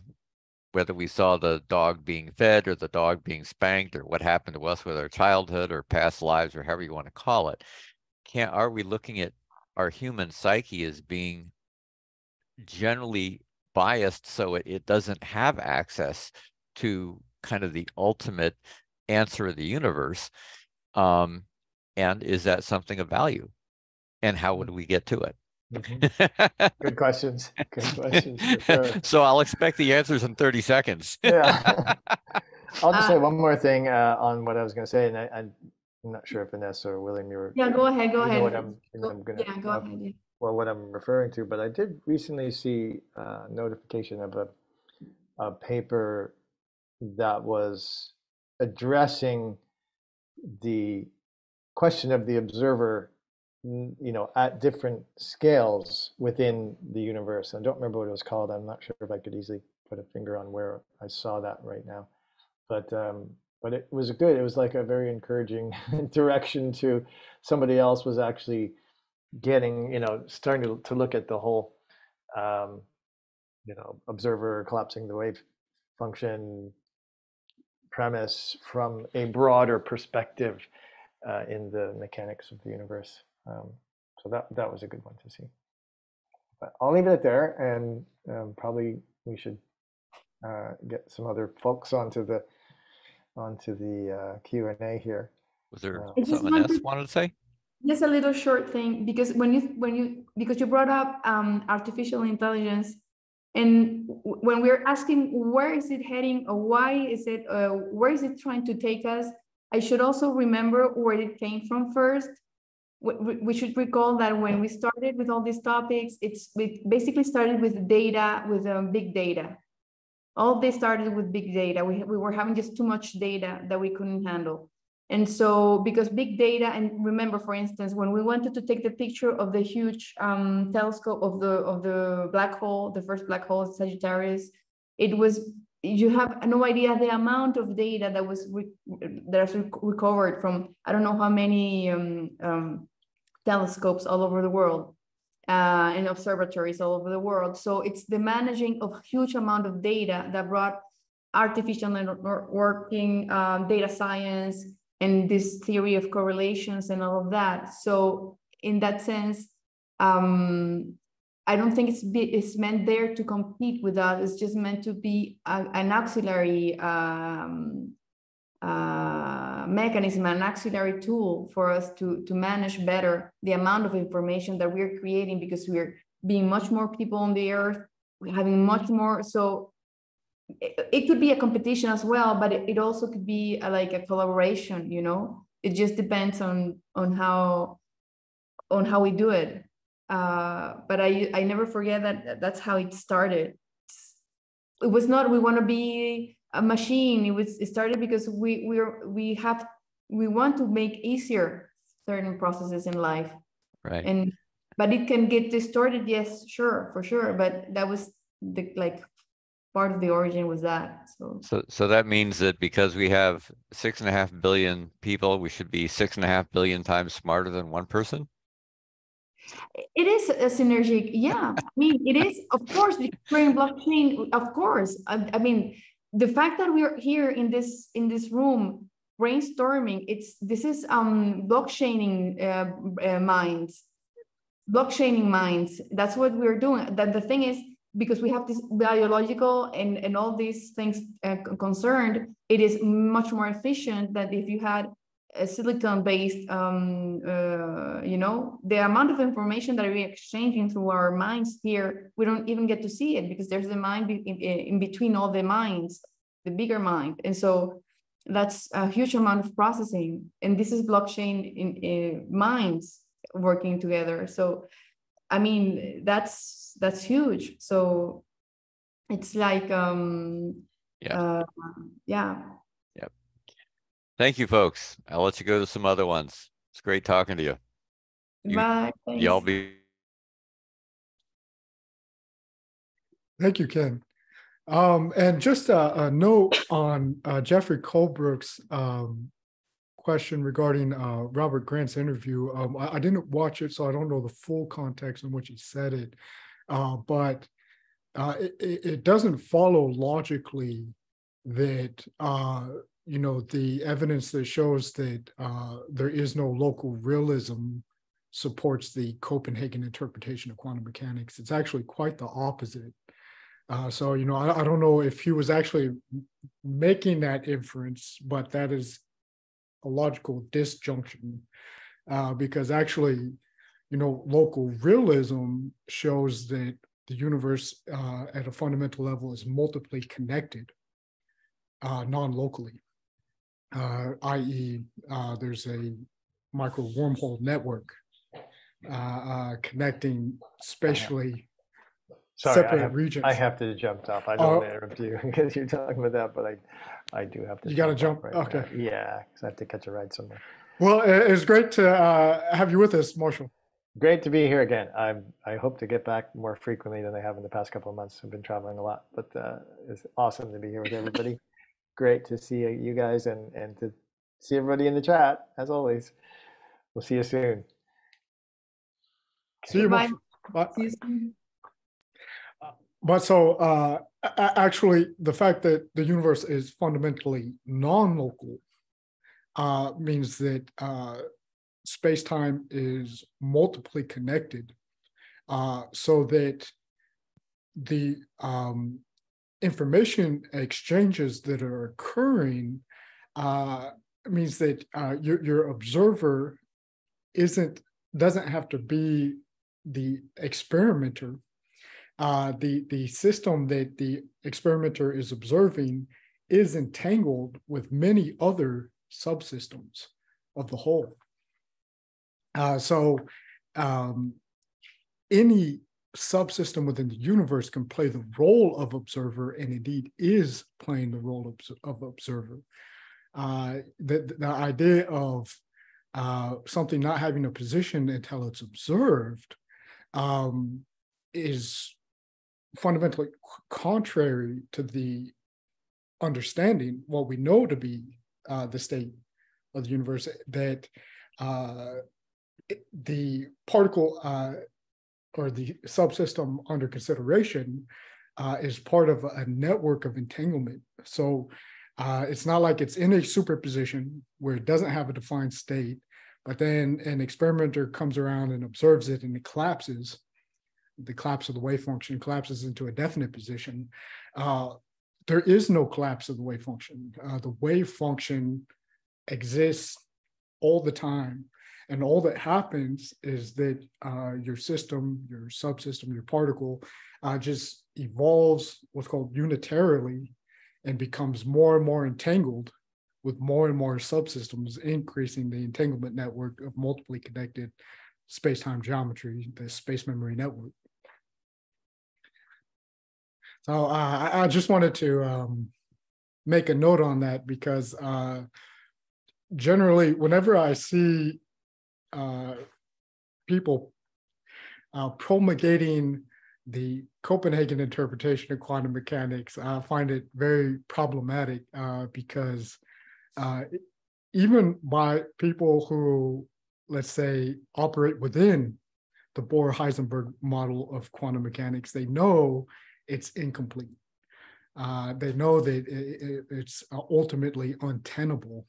whether we saw the dog being fed or the dog being spanked, or what happened to us with our childhood or past lives, or however you want to call it. Are we looking at our human psyche as being generally biased so it doesn't have access to kind of the ultimate answer of the universe? And is that something of value? And how would we get to it? Good questions. Good questions for sure. So I'll expect the answers in 30 seconds. Yeah. I'll just say one more thing on what I was going to say, and I'm not sure if Ines or William, you were. Yeah, go ahead. Go ahead. What I'm referring to, but I did recently see a notification of a paper that was addressing the question of the observer, you know, at different scales within the universe. I don't remember what it was called. I'm not sure if I could easily put a finger on where I saw that right now, but it was good. It was like a very encouraging direction to somebody else was actually getting, you know, starting to look at the whole, you know, observer collapsing the wave function premise from a broader perspective in the mechanics of the universe. So that was a good one to see. But I'll leave it there, and probably we should get some other folks onto the Q&A here. Was there something else wanted to say? Just a little short thing, because because you brought up artificial intelligence, and when we're asking where is it heading or why is it where is it trying to take us, I should also remember where it came from first. We should recall that when we started with all these topics, we basically started with data, with big data. All this started with big data. We were having just too much data that we couldn't handle. And so, because big data, and remember, for instance, when we wanted to take the picture of the huge telescope of the black hole, the first black hole, Sagittarius, it was, you have no idea the amount of data that was recovered from, I don't know how many telescopes all over the world and observatories all over the world. So it's the managing of huge amount of data that brought artificial networking, data science, and this theory of correlations and all of that. So in that sense, I don't think it's meant there to compete with us. It's just meant to be an auxiliary mechanism, an auxiliary tool for us to manage better the amount of information that we're creating, because we're being much more people on the earth, we're having much more. So it could be a competition as well, but it also could be like a collaboration, you know. It just depends on how we do it. But I never forget that that's how it started. It was not we want to be a machine. It started because we want to make easier certain processes in life. Right. But it can get distorted, yes, sure, for sure. But that was the part of the origin was that. So that means that because we have 6.5 billion people, we should be 6.5 billion times smarter than one person? It is a synergic, yeah. I mean, it is, of course, because we're in blockchain, of course. I mean, the fact that we're here in this room brainstorming, this is blockchaining minds. blockchaining minds. That's what we're doing. That the thing is, because we have this biological and all these things concerned, it is much more efficient than if you had a silicon-based, you know, the amount of information that we're exchanging through our minds here, we don't even get to see it because there's the mind in between all the minds, the bigger mind. And so that's a huge amount of processing. And this is blockchain in minds working together. So, I mean, that's huge. So it's like, yeah. Yep. Thank you, folks. I'll let you go to some other ones. It's great talking to you. Bye. Thanks. Y'all be. Thank you, Ken. And just a note on Jeffrey Colebrook's question regarding Robert Grant's interview. I didn't watch it, so I don't know the full context in which he said it, but it doesn't follow logically that you know, the evidence that shows that there is no local realism supports the Copenhagen interpretation of quantum mechanics. It's actually quite the opposite. So, you know, I don't know if he was actually making that inference, but that is a logical disjunction, because actually, you know, local realism shows that the universe at a fundamental level is multiply connected, non-locally, i.e. There's a micro wormhole network connecting spatially separate regions. I have to jump off. I don't want to interrupt you because you're talking about that, but I do have to. You got to jump. Right okay. Now. Yeah, because I have to catch a ride somewhere. Well, it's great to have you with us, Marshall. Great to be here again. I hope to get back more frequently than I have in the past couple of months. I've been traveling a lot, but it's awesome to be here with everybody. Great to see you guys and to see everybody in the chat, as always. We'll see you soon. See you, Marshall. Bye. See you soon. But so actually, the fact that the universe is fundamentally non-local means that space-time is multiply connected, so that the information exchanges that are occurring means that your observer doesn't have to be the experimenter. The system that the experimenter is observing is entangled with many other subsystems of the whole. So any subsystem within the universe can play the role of observer, and indeed is playing the role of observer. The idea of something not having a position until it's observed is fundamentally contrary to the understanding, what we know to be the state of the universe, that the particle or the subsystem under consideration is part of a network of entanglement. So it's not like it's in a superposition where it doesn't have a defined state, but then an experimenter comes around and observes it and it collapses. The collapse of the wave function collapses into a definite position. There is no collapse of the wave function. The wave function exists all the time. And all that happens is that your system, your subsystem, your particle just evolves what's called unitarily and becomes more and more entangled with more and more subsystems, increasing the entanglement network of multiply connected space-time geometry, the space memory network. So I just wanted to make a note on that, because generally, whenever I see people promulgating the Copenhagen interpretation of quantum mechanics, I find it very problematic, because even by people who, let's say, operate within the Bohr-Heisenberg model of quantum mechanics, they know it's incomplete. They know that it's ultimately untenable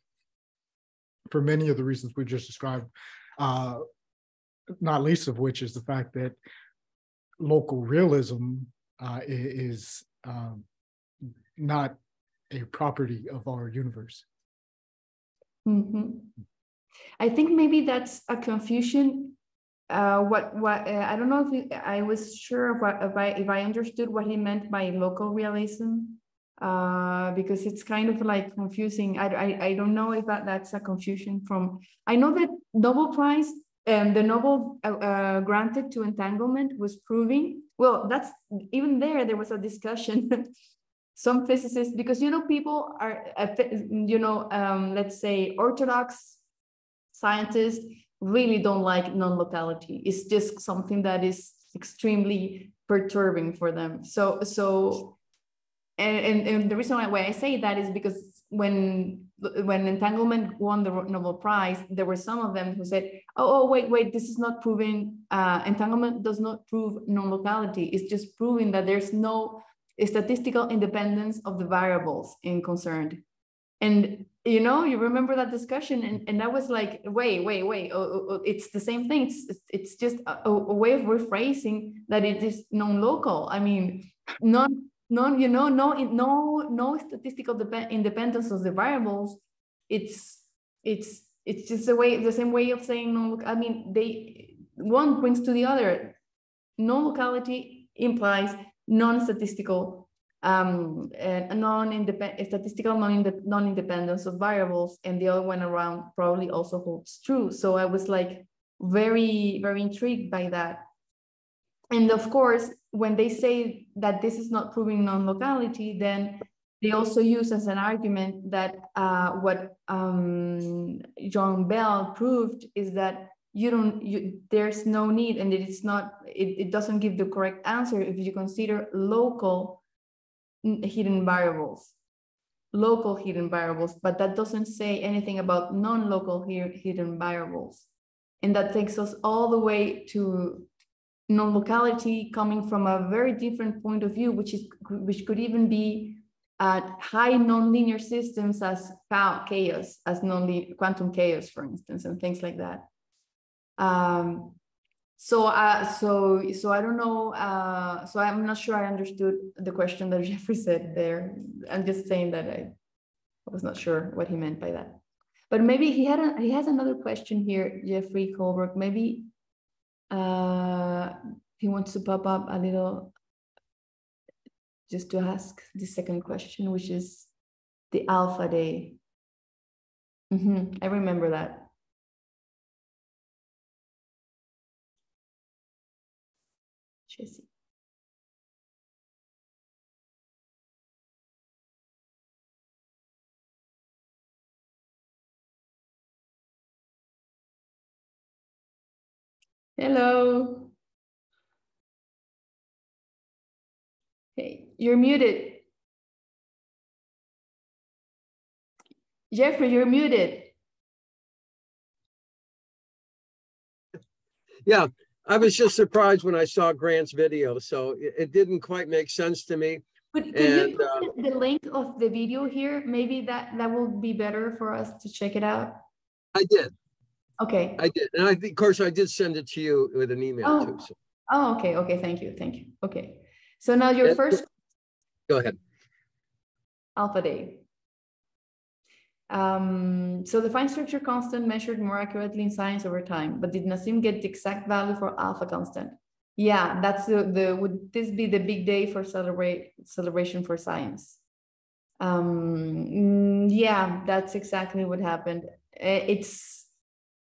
for many of the reasons we just described. not least of which is the fact that local realism is not a property of our universe. Mm-hmm. I think maybe that's a confusion. I don't know if I was sure if I understood what he meant by local realism, because it's kind of like confusing. I don't know if that's a confusion from. I know that Nobel Prize, the Nobel granted to entanglement was proving. Well, that's even there was a discussion. Some physicists, because people are, let's say orthodox scientists really don't like non-locality. It's just something that is extremely perturbing for them. And the reason why I say that is because when entanglement won the Nobel Prize, there were some of them who said, oh wait, this is not proving, entanglement does not prove non-locality. It's just proving that there's no statistical independence of the variables in concerned. And you remember that discussion, and I was like, wait, it's the same thing. It's just a way of rephrasing that it is non-local. I mean, no statistical independence of the variables. It's just the same way of saying non. I mean, one brings to the other. Non-locality implies non-statistical, statistical non-independence of variables, and the other one around probably also holds true. So I was like very, very intrigued by that. And of course, when they say that this is not proving non-locality, then they also use as an argument that what John Bell proved is that there's no need, and it doesn't give the correct answer if you consider local hidden variables, but that doesn't say anything about non-local hidden variables. And that takes us all the way to non-locality coming from a very different point of view, which could even be high nonlinear systems as chaos, as quantum chaos, for instance, and things like that. So I don't know. So I'm not sure I understood the question that Jeffrey said there. I'm just saying that I was not sure what he meant by that. But maybe he has another question here, Jeffrey Colbert. Maybe he wants to pop up a little just to ask the second question, which is the alpha day. I remember that. Jesse. Hello. Hey, you're muted. Jeffrey, you're muted. Yeah, I was just surprised when I saw Grant's video, so it didn't quite make sense to me. Could you put the link of the video here? Maybe that will be better for us to check it out. I did. Okay. I did, and I think, of course, I did send it to you with an email too. So. Oh, okay. Okay, thank you. Okay. So now your first. Go ahead. Alpha day. So the fine structure constant measured more accurately in science over time, but did Nassim get the exact value for alpha constant? Yeah, that's would this be the big day for celebration for science? Yeah, that's exactly what happened. It's,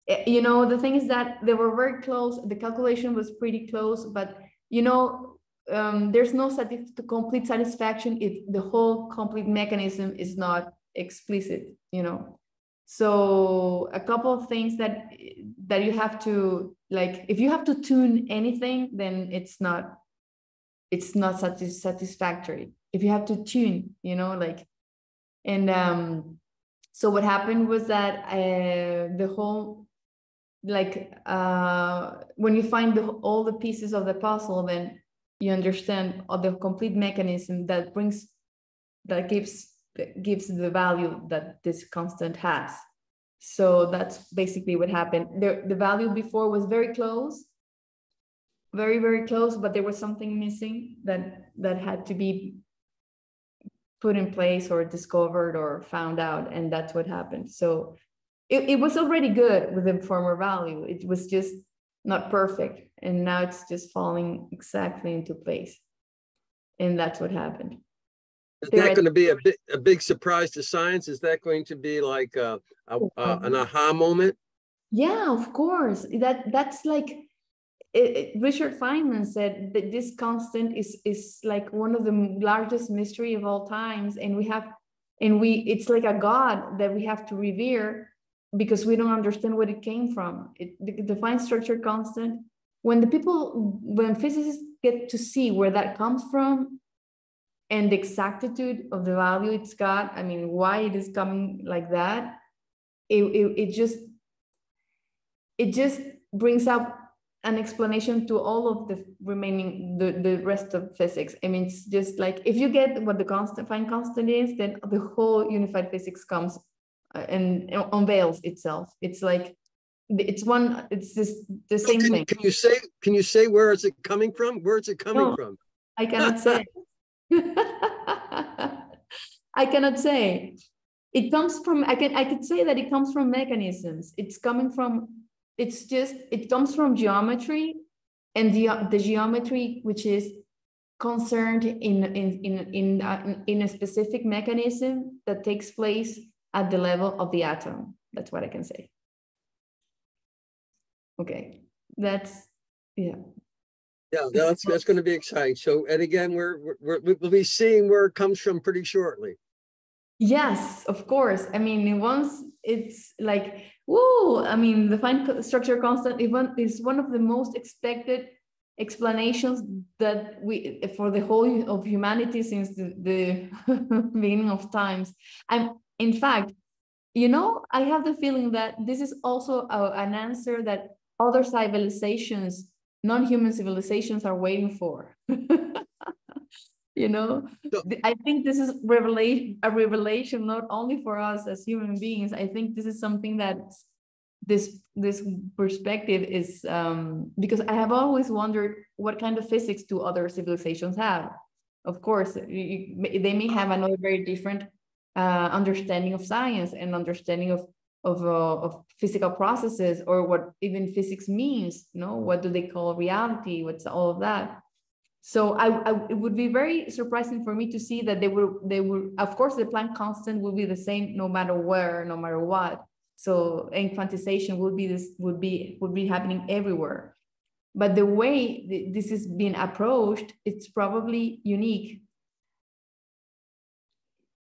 the thing is that they were very close. The calculation was pretty close, but there's no complete satisfaction if the whole complete mechanism is not explicit, So a couple of things that you have to, like, if you have to tune anything, then it's not satisfactory. If you have to tune, so what happened was that the whole, when you find all the pieces of the puzzle, then you understand the complete mechanism that gives the value that this constant has. So that's basically what happened. The value before was very close, very, very close, but there was something missing that had to be put in place or discovered or found out, and that's what happened. So it was already good with the former value. It was just not perfect, and now it's just falling exactly into place, and that's what happened. Is that going to be a big surprise to science? Is that going to be like an aha moment? Yeah, of course. That's like Richard Feynman said that this constant is like one of the largest mystery of all times, and it's like a god that we have to revere because we don't understand what it came from. The fine structure constant. When physicists get to see where that comes from and the exactitude of the value it's got, I mean, why it is coming like that, it just brings up an explanation to all of the remaining, the rest of physics. I mean, it's just like, if you get what the fine constant is, then the whole unified physics comes and unveils itself. It's like, it's just the same thing. Can you say where is it coming from? Where is it coming from? I cannot say. I cannot say. It comes from, I could say that it comes from mechanisms. It comes from geometry, and the geometry which is concerned in a specific mechanism that takes place at the level of the atom. That's what I can say. Okay, yeah. Yeah, that's going to be exciting. So, and again, we'll be seeing where it comes from pretty shortly. Yes, of course. I mean, once it's like, whoa, I mean, the fine structure constant is one of the most expected explanations that for the whole of humanity since the beginning of times. In fact, I have the feeling that this is also an answer that other civilizations, non-human civilizations, are waiting for. I think this is a revelation not only for us as human beings. I think this is something that this perspective is, because I have always wondered what kind of physics do other civilizations have. Of course, they may have another very different understanding of science and understanding of physical processes, or what even physics means. What do they call reality? What's all of that? So it would be very surprising for me to see that they will, of course, the Planck constant will be the same no matter where, no matter what. So, and quantization would be happening everywhere. But the way this is being approached, it's probably unique.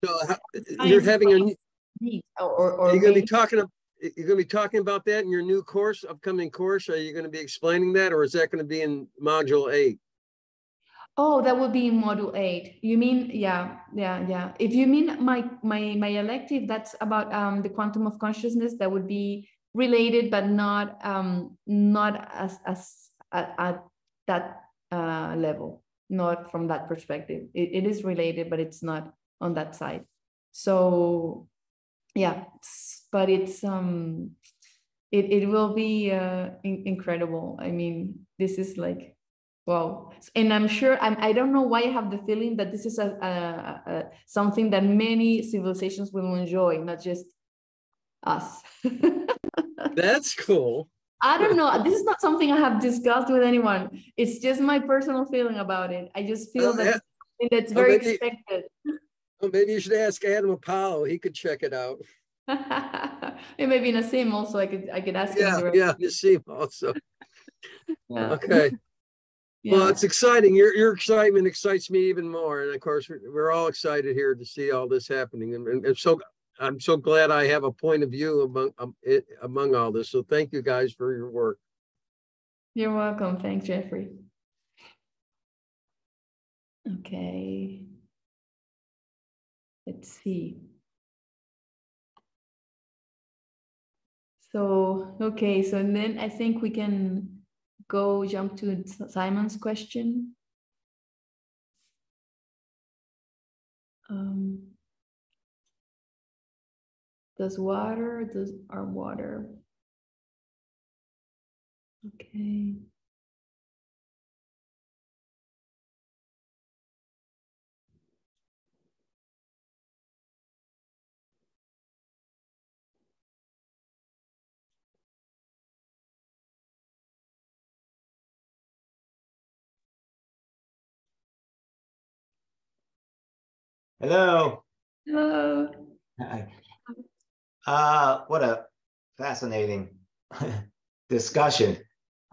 So you're having are you going to be talking? You're going to be talking about that in your new course, upcoming course? Are you going to be explaining that, or is that going to be in module 8? Oh, that would be in module 8. You mean, yeah. If you mean my elective, that's about the quantum of consciousness, that would be related, but not as at that level, not from that perspective. It is related, but it's not on that side. So yeah, but it's it will be incredible. I mean, this is like, wow. And I'm sure, I don't know why I have the feeling that this is something that many civilizations will enjoy, not just us. That's cool. I don't know. This is not something I have discussed with anyone. It's just my personal feeling about it. I just feel that's very expected. Well, maybe you should ask Adam Apollo. He could check it out. And maybe Nassim also. I could ask him directly. Yeah, Nassim also. Yeah. Okay. Yeah. Well, it's exciting. Your excitement excites me even more, and of course, we're all excited here to see all this happening. And so I'm so glad I have a point of view among all this. So thank you guys for your work. You're welcome. Thanks, Jeffrey. Okay. Let's see. So, okay. So then I think we can jump to Simon's question. Does our water? Okay. Hello. Hello. Hi. What a fascinating discussion.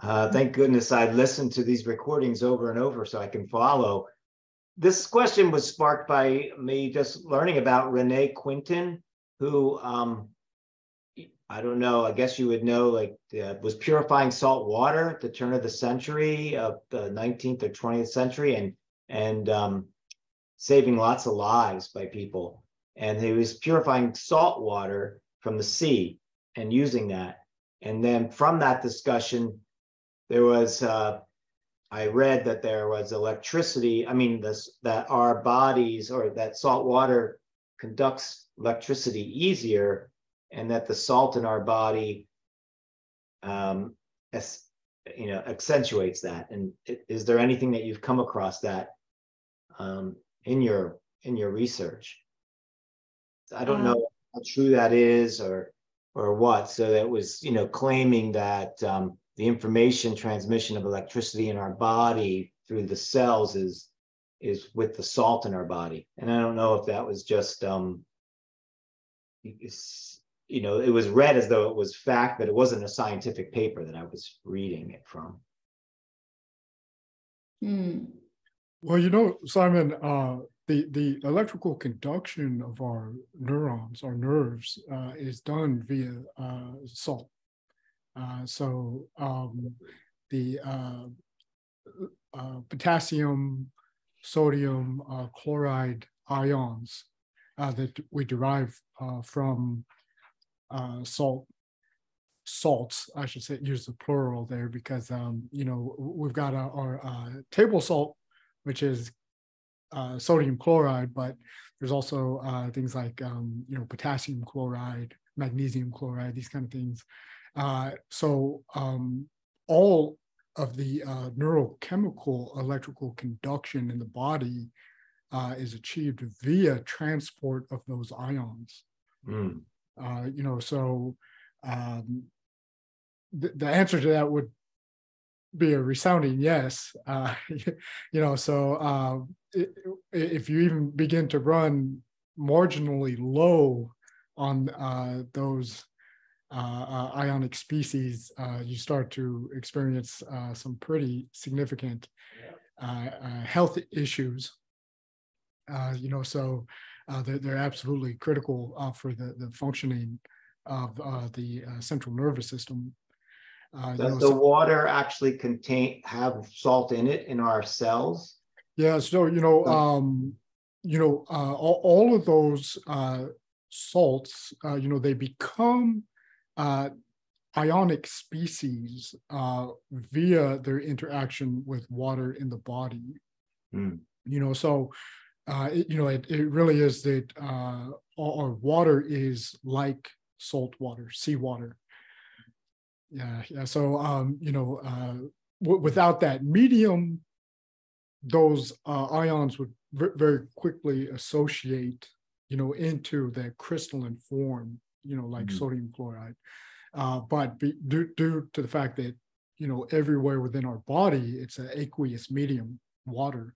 Thank goodness I listened to these recordings over and over so I can follow. This question was sparked by me just learning about Renee Quinton, who, I don't know, I guess you would know, like was purifying salt water at the turn of the century, of the 19th or 20th century, and saving lots of lives by people. And he was purifying salt water from the sea and using that. And then from that discussion, there was, I read that there was electricity, that our bodies, or that salt water conducts electricity easier, and that the salt in our body accentuates that. And is there anything that you've come across that in your research? I don't know how true that is or what. So that was, claiming that the information transmission of electricity in our body through the cells is with the salt in our body. And I don't know if that was just it was read as though it was fact, but it wasn't a scientific paper that I was reading it from. Well, Simon, the electrical conduction of our neurons, our nerves, is done via salt. So the potassium, sodium, chloride ions that we derive from salts, I should say, use the plural there, because we've got our table salt, which is sodium chloride, but there's also things like potassium chloride, magnesium chloride, these kind of things. So all of the neurochemical electrical conduction in the body is achieved via transport of those ions. So the answer to that would be a resounding yes. So if you even begin to run marginally low on those ionic species, you start to experience some pretty significant health issues. So they're absolutely critical for the functioning of the central nervous system. Does the water actually have salt in it in our cells? Yeah, so all of those salts, they become ionic species via their interaction with water in the body. So it really is that our water is like salt water, seawater. Yeah. So without that medium, those ions would very quickly associate, into that crystalline form, like sodium chloride. But due to the fact that, everywhere within our body, it's an aqueous medium, water,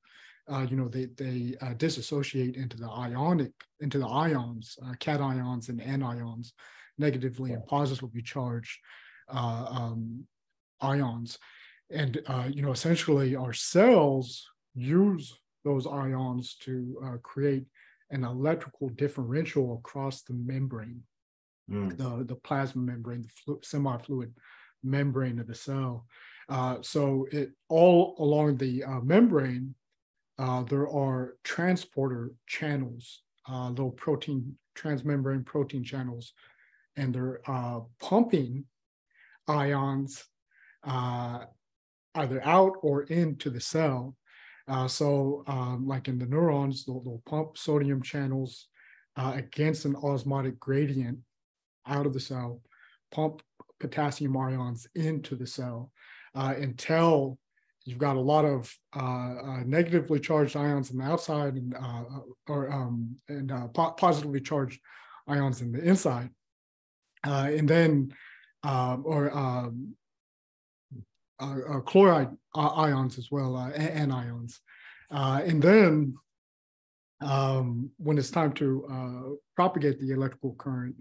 they dissociate into the ions, cations and anions, negatively and positively charged ions. And, essentially our cells use those ions to create an electrical differential across the membrane, the plasma membrane, the semi-fluid membrane of the cell. So it all along the membrane, there are transporter channels, little transmembrane protein channels, and they're pumping ions either out or into the cell. So like in the neurons, they'll pump sodium channels against an osmotic gradient out of the cell, pump potassium ions into the cell until you've got a lot of negatively charged ions on the outside and positively charged ions in the inside, and then chloride ions as well, anions, and then when it's time to propagate the electrical current,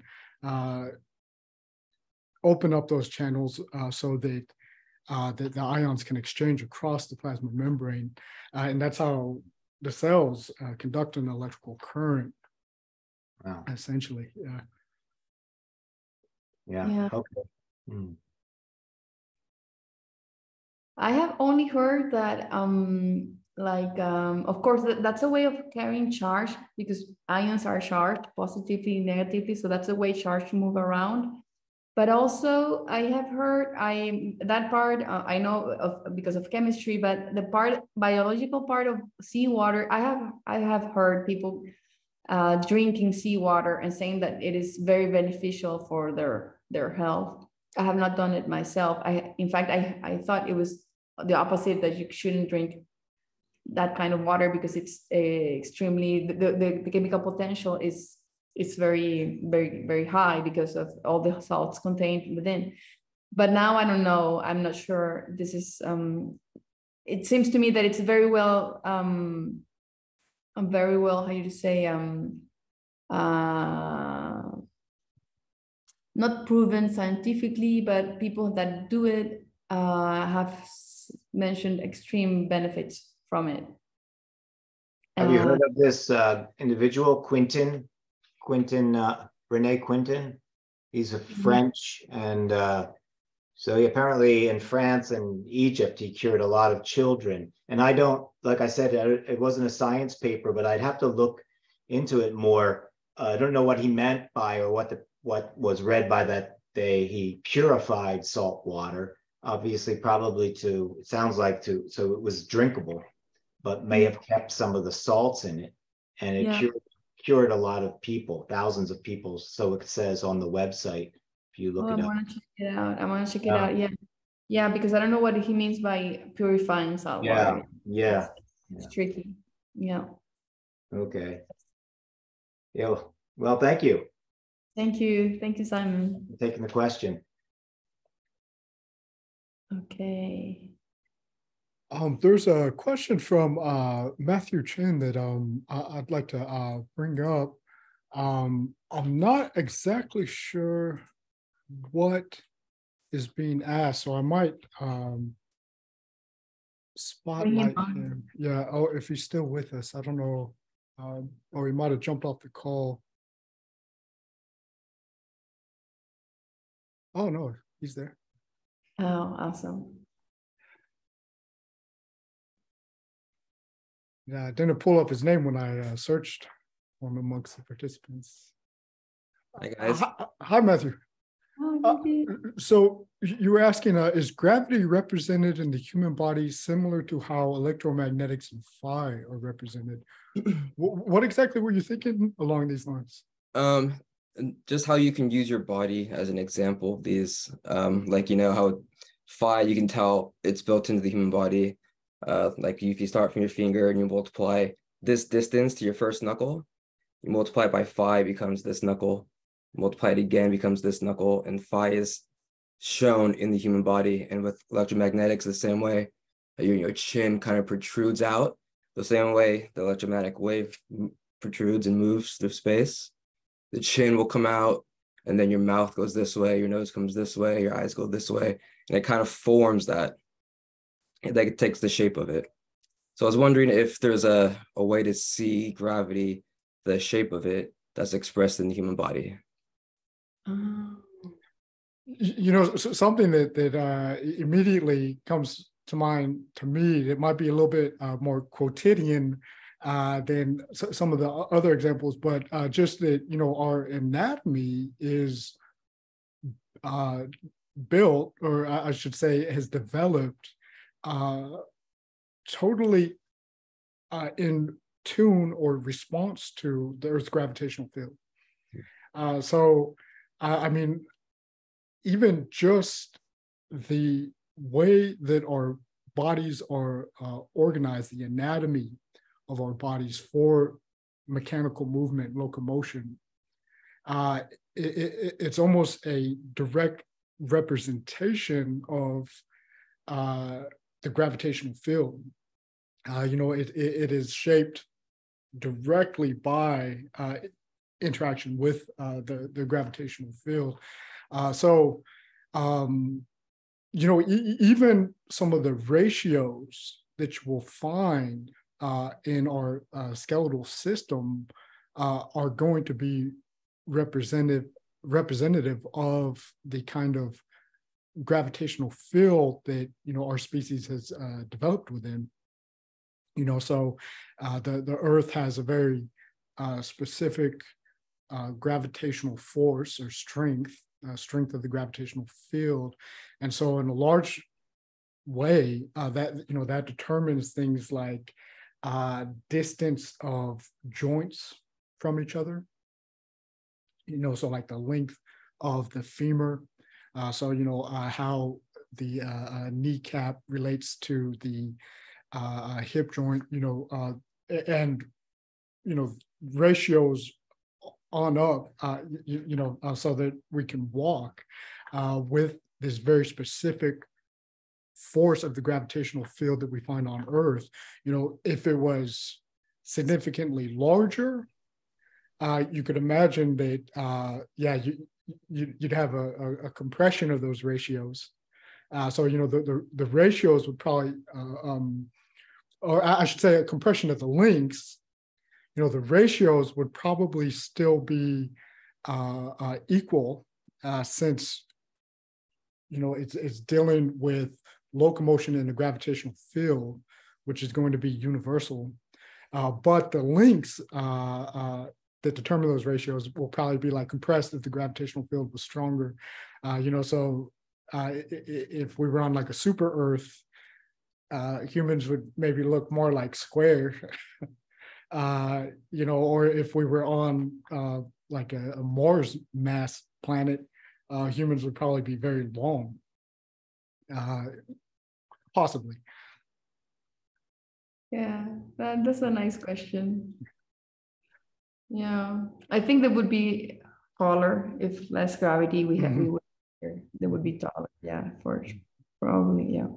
open up those channels so that the ions can exchange across the plasma membrane, and that's how the cells conduct an electrical current. Wow. Essentially, Yeah. Okay. Mm. I have only heard that, of course, that's a way of carrying charge because ions are charged positively, negatively. So that's a way charge to move around. But also, I have heard that part I know of because of chemistry, but the biological part of seawater, I have heard people drinking seawater and saying that it is very beneficial for their health. I have not done it myself. In fact, I thought it was the opposite, that you shouldn't drink that kind of water because it's extremely, the chemical potential is very, very, very high because of all the salts contained within. But now I don't know. I'm not sure. This is, it seems to me that it's very well, how you say, not proven scientifically, but people that do it have mentioned extreme benefits from it. Have you heard of this individual, Rene Quinton? He's a French, and so he apparently in France and Egypt, he cured a lot of children. And I don't, like I said, it wasn't a science paper, but I'd have to look into it more. I don't know what he meant by, or what was read by that he purified salt water, obviously probably it sounds like so it was drinkable, but may have kept some of the salts in it, and it cured a lot of people, thousands of people. So it says on the website, if you look it up. I want to check it out. Yeah, because I don't know what he means by purifying salt water. It's tricky. Yeah. Okay. Yeah. Well, thank you. Thank you, Simon. For taking the question. Okay. There's a question from Matthew Chin that I'd like to bring up. I'm not exactly sure what is being asked, so I might spotlight him. Yeah, if he's still with us, I don't know. Or he might have jumped off the call. Oh no, he's there. Oh, awesome. Yeah, I didn't pull up his name when I searched for him amongst the participants. Hi, guys. Hi, Matthew. So you were asking, is gravity represented in the human body similar to how electromagnetics and phi are represented? What exactly were you thinking along these lines? Just how you can use your body as an example. These, like, you know, how phi, you can tell it's built into the human body. Like if you start from your finger and you multiply this distance to your first knuckle, you multiply it by phi, becomes this knuckle. Multiply it again, becomes this knuckle, and phi is shown in the human body. And with electromagnetics, the same way, your chin kind of protrudes out, the same way the electromagnetic wave protrudes and moves through space. The chin will come out, and then your mouth goes this way, your nose comes this way, your eyes go this way, and it kind of forms that. Like it takes the shape of it. So I was wondering if there's a way to see gravity, the shape of it, that's expressed in the human body. You know, something that immediately comes to mind to me, it might be a little bit more quotidian than some of the other examples, but just that, you know, our anatomy is built, or I should say has developed totally in tune or response to the Earth's gravitational field. So I mean, even just the way that our bodies are organized, the anatomy of our bodies for mechanical movement, locomotion, it's almost a direct representation of the gravitational field. It is shaped directly by interaction with the gravitational field. Even some of the ratios that you will find in our skeletal system are going to be representative of the kind of gravitational field that our species has developed within. The Earth has a very specific gravitational force or strength of the gravitational field, and so in a large way that determines things like distance of joints from each other. So like the length of the femur, how the kneecap relates to the hip joint, and ratios on up, so that we can walk with this very specific force of the gravitational field that we find on Earth. If it was significantly larger, you could imagine that, you'd have a compression of those ratios. The ratios would probably, or I should say, a compression of the lengths. The ratios would probably still be equal, since it's dealing with locomotion in the gravitational field, which is going to be universal. But the lengths that determine those ratios will probably be like compressed if the gravitational field was stronger. If we were on like a super Earth, humans would maybe look more like square, or if we were on like a Mars mass planet, humans would probably be very long, possibly. Yeah, that's a nice question. Yeah, I think they would be taller if less gravity we had. We would here. They would be taller. Yeah, for sure. Probably. Yeah.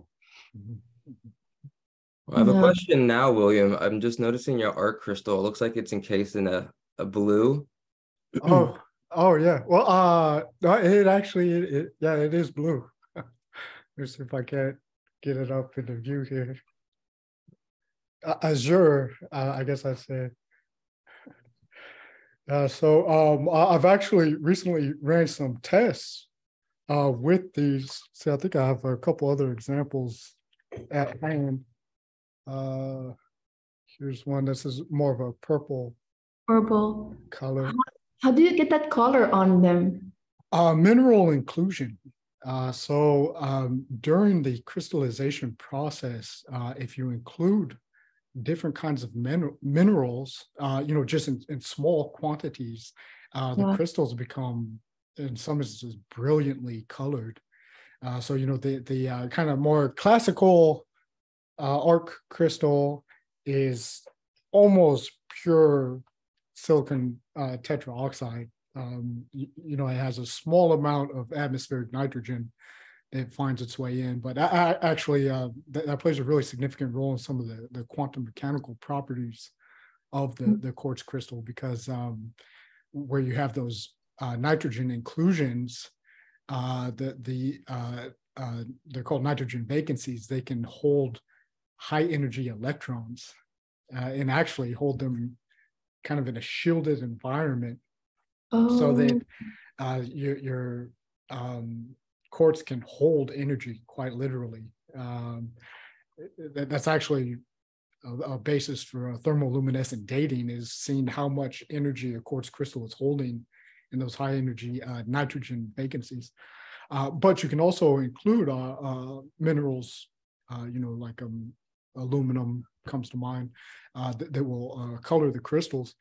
I have a question now, William. I'm just noticing your art crystal. It looks like it's encased in a blue. Oh yeah. Well, it actually, it is blue. Let's see if I can't get it up in the view here. Azure, I guess I'd say. I've actually recently ran some tests with these. See, I think I have a couple other examples at hand. Here's one. This is more of a purple color. How do you get that color on them? Mineral inclusion. During the crystallization process, if you include different kinds of minerals, just in small quantities, the crystals become, in some instances, brilliantly colored. The kind of more classical arc crystal is almost pure silicon tetraoxide. It has a small amount of atmospheric nitrogen that finds its way in, but actually that plays a really significant role in some of the quantum mechanical properties of the quartz crystal, because where you have those nitrogen inclusions, they're called nitrogen vacancies. They can hold high energy electrons and actually hold them kind of in a shielded environment, so that your quartz can hold energy quite literally. That's actually a basis for thermoluminescent dating, is seeing how much energy a quartz crystal is holding in those high energy nitrogen vacancies. But you can also include minerals, like aluminum comes to mind, that will color the crystals.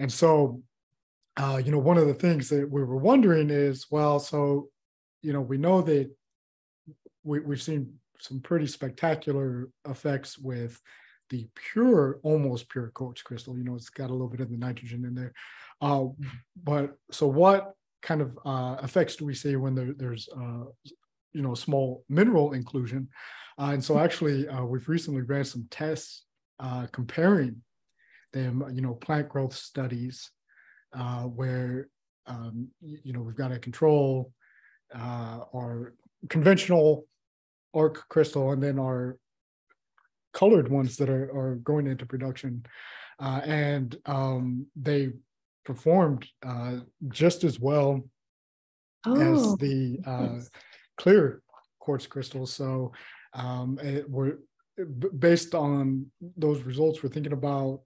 And so one of the things that we were wondering is, well, so, we know that we've seen some pretty spectacular effects with the almost pure quartz crystal. It's got a little bit of the nitrogen in there. But so what kind of effects do we see when there's small mineral inclusion? And so actually, we've recently ran some tests comparing them, plant growth studies where, we've got a control our conventional arc crystal, and then our colored ones that are going into production. And they performed just as well as the clear quartz crystals. So we're based on those results, we're thinking about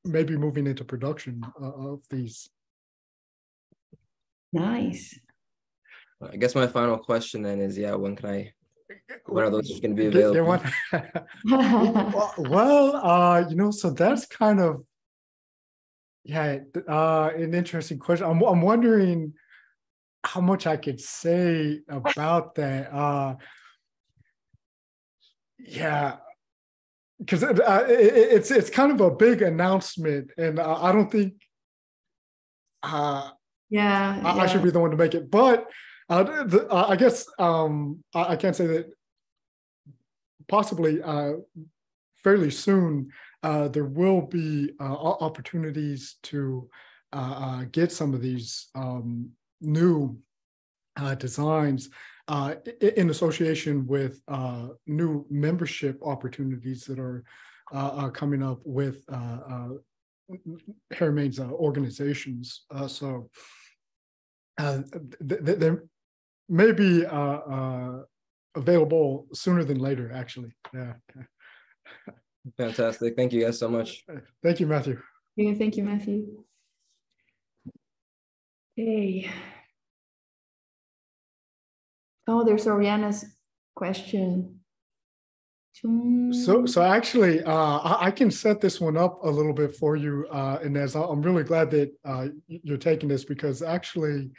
maybe moving into production of these. Nice. I guess my final question then is, when are those going to be available? Well, so that's kind of, an interesting question. I'm wondering how much I could say about that. Because it's kind of a big announcement, and I don't think I should be the one to make it. But I guess I can say that possibly fairly soon there will be opportunities to get some of these new designs in association with new membership opportunities that are coming up with Harry organizations. So there may be available sooner than later, actually. Yeah. Fantastic. Thank you guys so much. Thank you, Matthew. Yeah, thank you, Matthew. Okay. Oh, there's Oriana's question. So actually, I can set this one up a little bit for you, Ines. I'm really glad that you're taking this, because actually,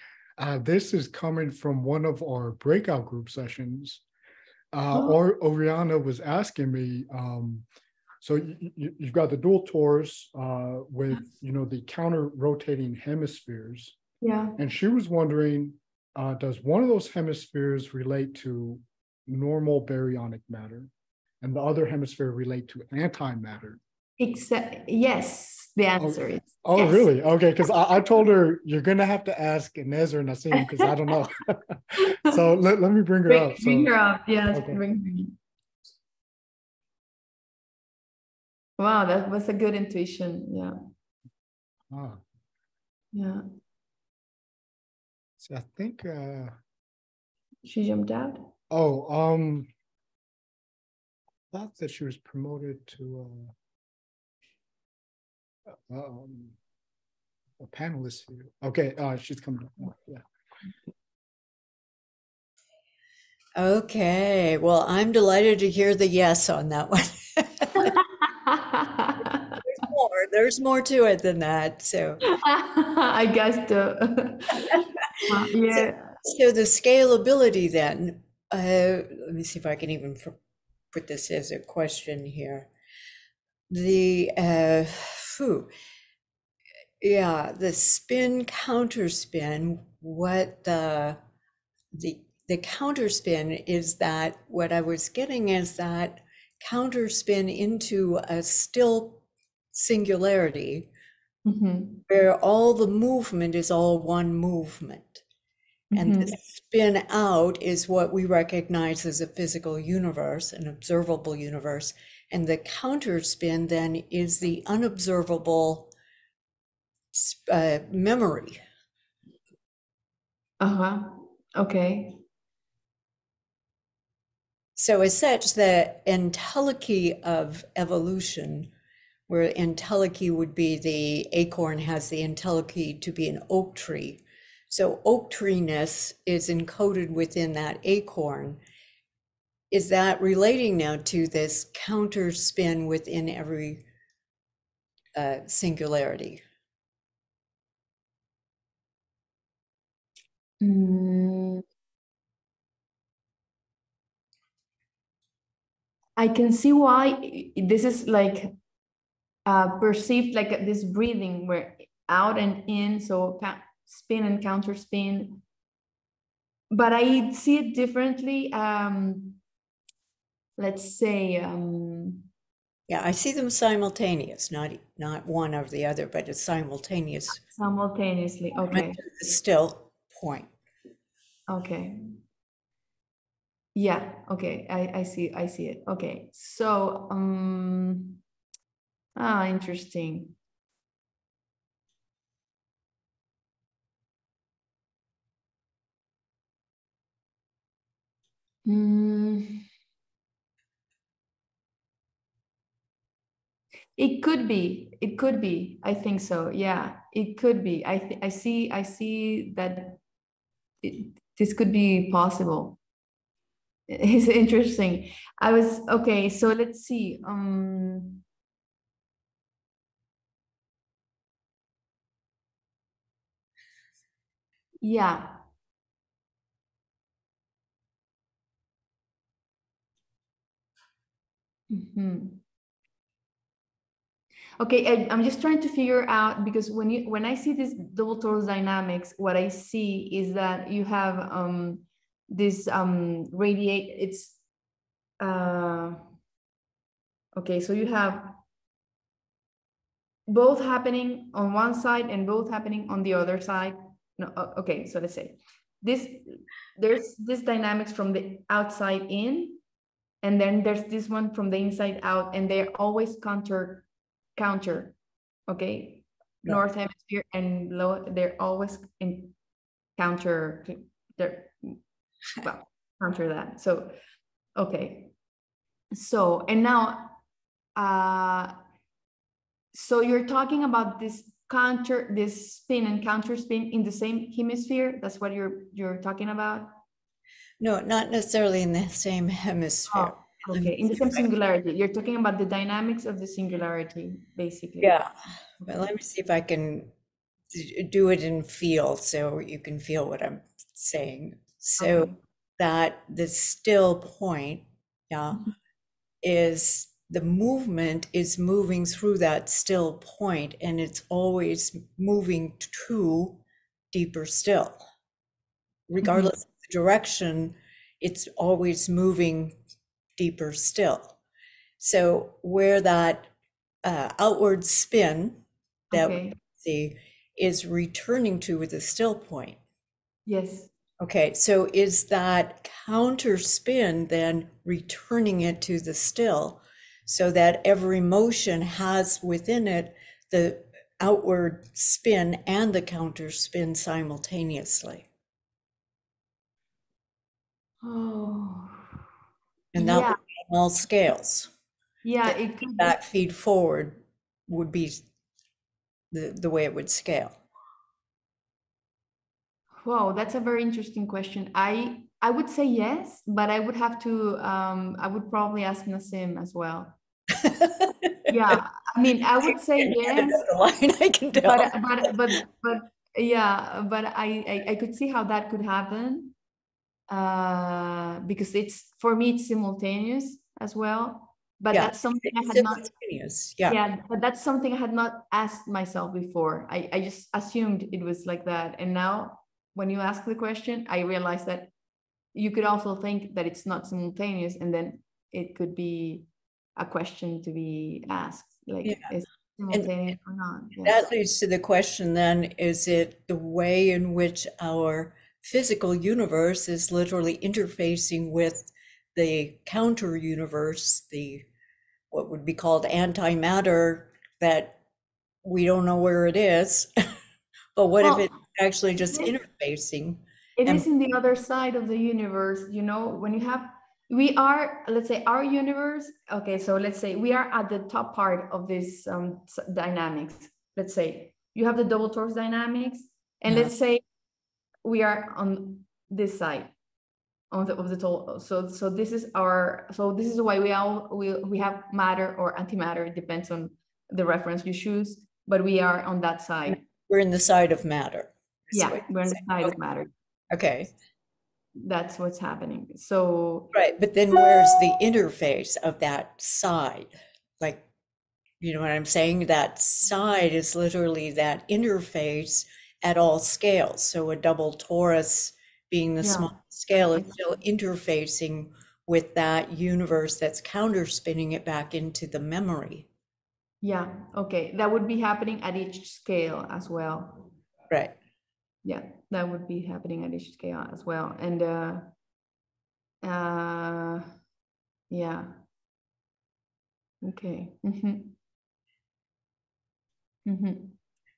this is coming from one of our breakout group sessions. Oriana was asking me, so you've got the dual torus with the counter rotating hemispheres. Yeah. And she was wondering, does one of those hemispheres relate to normal baryonic matter, and the other hemisphere relate to antimatter? Yes, the answer is yes. Really? Okay, because I told her you're going to have to ask Ines or Nassim, because I don't know. So let me bring her up. Bring her up, yeah. Okay. Bring her in. Wow, that was a good intuition. Yeah. Yeah. So I think she jumped out. Thought that she was promoted to a panelist here. Okay, she's coming up. Yeah. Okay, well, I'm delighted to hear the yes on that one. There's more to it than that. So I guess yeah. So the scalability then, let me see if I can even put this as a question here. The the spin counterspin, what the counterspin is, that what I was getting is that counterspin into a still singularity, where all the movement is all one movement. And the spin out is what we recognize as a physical universe, an observable universe. And the counterspin then is the unobservable memory. Okay. So as such, the entelechy of evolution, where entelechy would be the acorn has the entelechy to be an oak tree. So oak tree-ness is encoded within that acorn. Is that relating now to this counter spin within every singularity? I can see why this is like perceived like this breathing where out and in, so spin and counter spin. But I see it differently. Let's say. Yeah, I see them simultaneous, not one or the other, but it's simultaneous. Simultaneously, okay. The still point. Okay. Yeah, okay, I see it. Okay, so interesting. It could be. I think so. Yeah, it could be. I see that this could be possible. It's interesting. Okay, so let's see. Yeah. Okay, I'm just trying to figure out, because when I see this double torus dynamics, what I see is that you have this radiate. It's okay, so you have both happening on one side and both happening on the other side. No, okay, so let's say there's this dynamics from the outside in, and then there's this one from the inside out, and they're always counter, okay? No. North hemisphere and low, they're always in counter, counter that. So, okay. So, and now, so you're talking about this spin and counter spin in the same hemisphere? That's what you're talking about? No, not necessarily in the same hemisphere. Oh, okay, in the same singularity. You're talking about the dynamics of the singularity, basically. Yeah, but let me see if I can do it in feel so you can feel what I'm saying. So okay. That the still point, yeah, is the movement is moving through that still point, and it's always moving to deeper still. Regardless of the direction, it's always moving deeper still. So where that outward spin that we see is returning to with a still point. Yes. Okay, so is that counter spin then returning it to the still, so that every motion has within it the outward spin and the counter spin simultaneously? Oh. And that would be on all scales. Yeah, it could back feed forward would be the way it would scale. Wow, that's a very interesting question. I would say yes, but I would have to I would probably ask Nassim as well. Yeah, I mean, I would say yes. I can tell. But yeah, but I could see how that could happen. Because for me it's simultaneous as well. But yeah, that's something I had not. Yeah, but that's something I had not asked myself before. I just assumed it was like that, and now when you ask the question, I realized that you could also think that it's not simultaneous, and then it could be a question to be asked, like, is it simultaneous or not? Yes. That leads to the question then, is it the way in which our physical universe is literally interfacing with the counter universe, what would be called antimatter, that we don't know where it is? But what if it's actually just interfacing? It is in the other side of the universe, you know, when you have, we are, let's say our universe, okay, so let's say we are at the top part of this dynamics. Let's say you have the double torus dynamics, and let's say we are on this side of the total. So this is why we have matter or antimatter. It depends on the reference you choose, but we are on that side. We're in the side of matter. Yeah, we're on the side of matter. Okay. That's what's happening. So right, but then where's the interface of that side? Like, you know what I'm saying? That side is literally that interface at all scales. So a double torus being the small scale is still interfacing with that universe that's counterspinning it back into the memory. yeah, okay, that would be happening at each scale as well. Right. Yeah, that would be happening at each scale as well. And yeah, okay.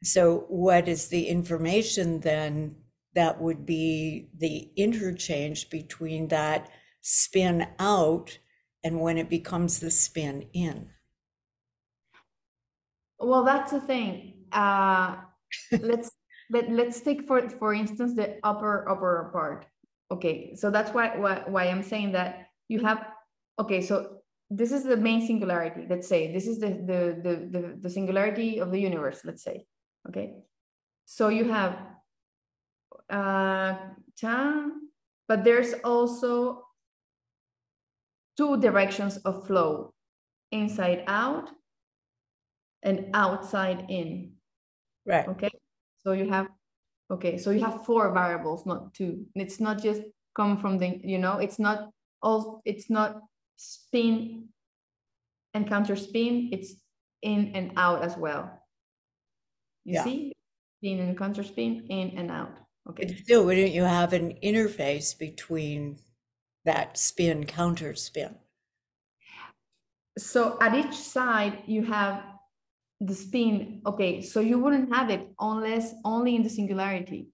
So what is the information then that would be the interchange between that spin out and when it becomes the spin in? Well, that's the thing. Let's take for instance the upper part. Okay, so that's why I'm saying that you have. Okay, so this is the main singularity. Let's say this is the singularity of the universe. Let's say. Okay, so you have time, but there's also two directions of flow: inside out and outside in. Right. Okay, so you have four variables, not two. It's not just come from the, it's not spin and counter spin, it's in and out as well. You see, spin and counter spin, in and out. Okay, But still, wouldn't you have an interface between that spin counter spin? so at each side you have the spin. Okay, so you wouldn't have it unless only in the singularity.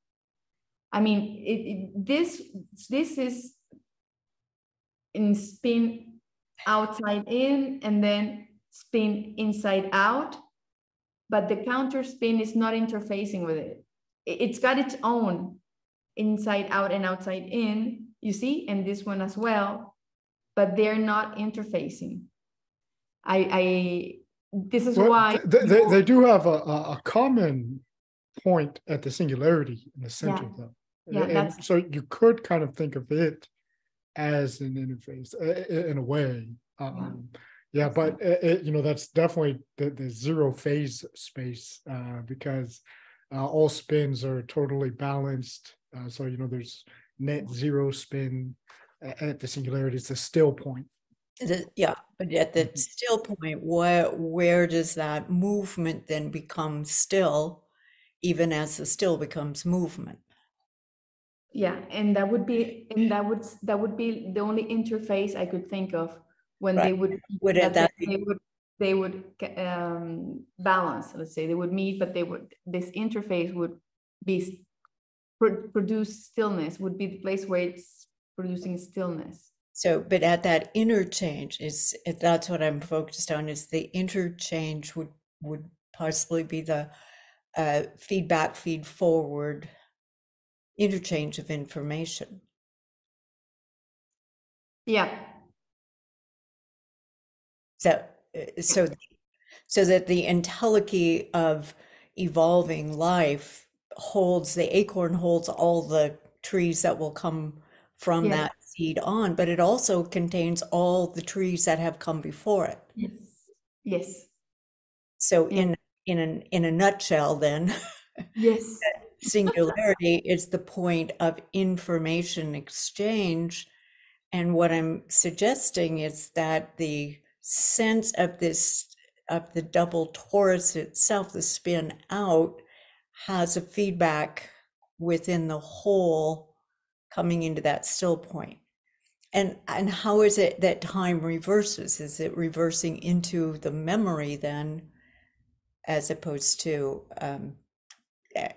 I mean, this is in spin outside in and then spin inside out, but the counter spin is not interfacing with it. It's got its own inside out and outside in, you see, and this one as well, but they're not interfacing. This is why they do have a common point at the singularity in the center, though. Yeah, and so you could kind of think of it as an interface in a way. But that's definitely the zero phase space because all spins are totally balanced. So there's net zero spin at the singularity. It's a still point. But at the still point, where does that movement then become still, even as the still becomes movement? Yeah, and that would be the only interface I could think of when they would balance. Let's say they would meet, but this interface would be produce stillness. Would be the place where it's producing stillness. So, but at that interchange that's what I'm focused on, is the interchange would possibly be the feedback, feed forward interchange of information. Yeah. So that the entelechy of evolving life holds, the acorn holds all the trees that will come from that seed on, but it also contains all the trees that have come before it. Yes. So in a nutshell, then, yes, singularity is the point of information exchange. And what I'm suggesting is that the sense of the double torus itself, the spin out, has a feedback within the whole coming into that still point. And how is it that time reverses? Is it reversing into the memory then, as opposed to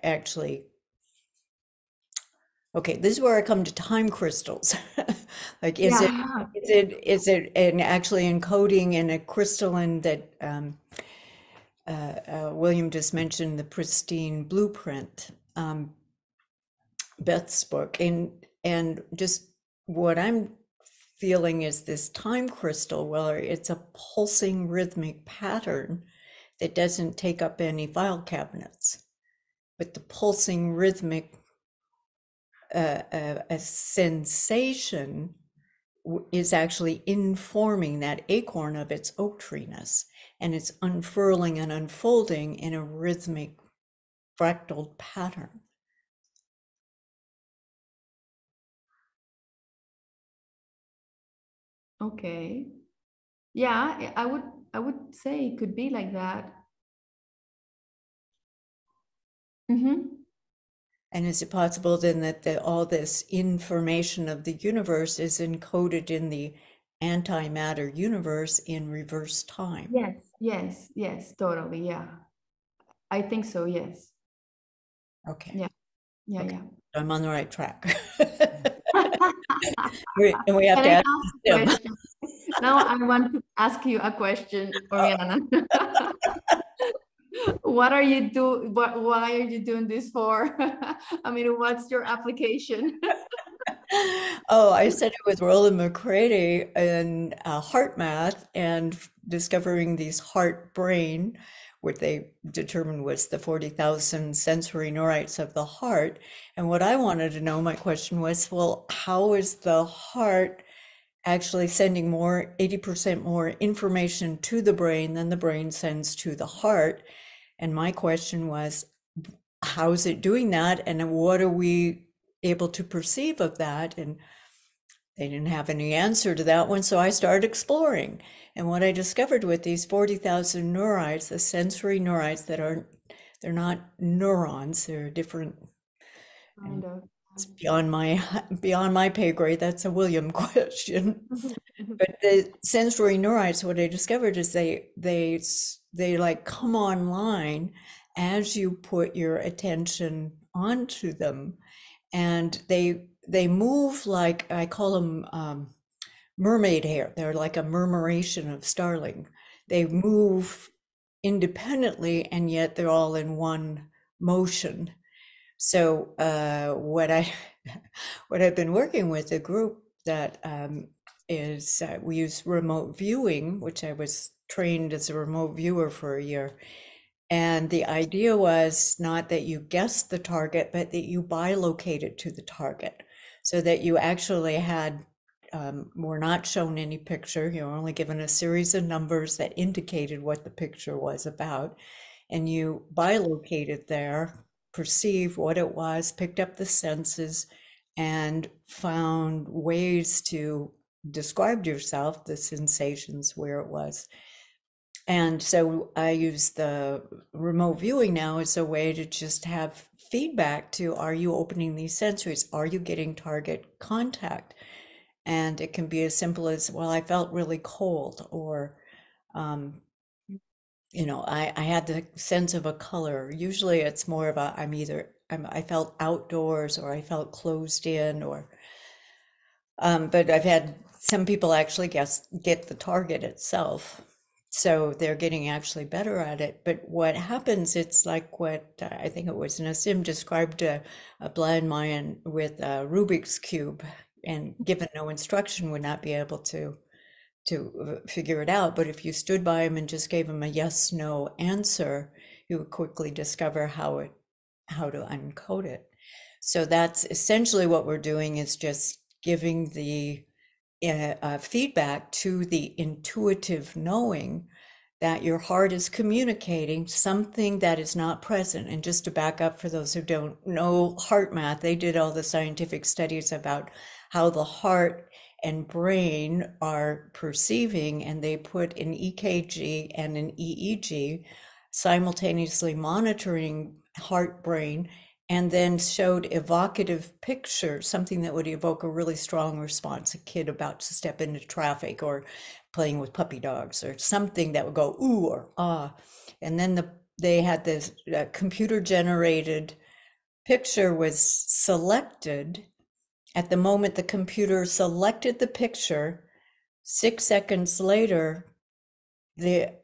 actually? Okay, this is where I come to time crystals. Like, is it actually encoding in a crystalline that William just mentioned, the pristine blueprint, Beth's book, and just what I'm feeling is this time crystal, whether it's a pulsing rhythmic pattern that doesn't take up any file cabinets, but the pulsing rhythmic a sensation is actually informing that acorn of its oak tree-ness, and it's unfurling and unfolding in a rhythmic fractal pattern. Okay. Yeah, I would say it could be like that. And is it possible then that all this information of the universe is encoded in the antimatter universe in reverse time? Yes, totally. Yeah. I think so, yes. Okay. Yeah. Okay. Yeah. I'm on the right track. And we have Can to I ask ask a them. question? Now I want to ask you a question, Oriana. What are you doing? Why are you doing this for? I mean, what's your application? Oh, I studied with Roland McCready in heart math and discovering these heart brain, what they determined was the 40,000 sensory neurites of the heart. And what I wanted to know, my question was, well, how is the heart actually sending 80% more information to the brain than the brain sends to the heart? And my question was, how is it doing that? And what are we able to perceive of that? And they didn't have any answer to that one, so I started exploring. And what I discovered with these 40,000 neurites, the sensory neurites they're not neurons, they're different. Kind of. It's beyond my pay grade. That's a William question. But the sensory neurites, what I discovered is they like come online as you put your attention onto them, and they move like, I call them mermaid hair. They're like a murmuration of starling. They move independently, and yet they're all in one motion. So what I've been working with a group that is we use remote viewing, which I was trained as a remote viewer for a year. And the idea was not that you guessed the target, but that you bilocated to the target, so that you actually had, were not shown any picture. You were only given a series of numbers that indicated what the picture was about. And you bilocated there, perceived what it was, picked up the senses, and found ways to describe to yourself the sensations where it was. And so I use the remote viewing now as a way to just have feedback to, are you opening these sensories? Are you getting target contact? And it can be as simple as, well, I felt really cold, or, you know, I had the sense of a color. Usually it's more of a, I felt outdoors, or I felt closed in, or, but I've had some people actually get the target itself. So they're getting actually better at it. But what happens, it's like what I think it was Nassim described a blind man with a Rubik's Cube, and given no instruction would not be able to figure it out. But if you stood by him and just gave him a yes, no answer, you would quickly discover how to uncode it. So that's essentially what we're doing, is just giving the feedback to the intuitive knowing that your heart is communicating something that is not present. And just to back up for those who don't know heart math, they did all the scientific studies about how the heart and brain are perceiving, and they put an EKG and an EEG simultaneously monitoring heart brain, and then showed evocative pictures, something that would evoke a really strong response, a kid about to step into traffic, or playing with puppy dogs, or something that would go ooh or ah. And then they had this computer generated picture was selected. At the moment the computer selected the picture, 6 seconds later, they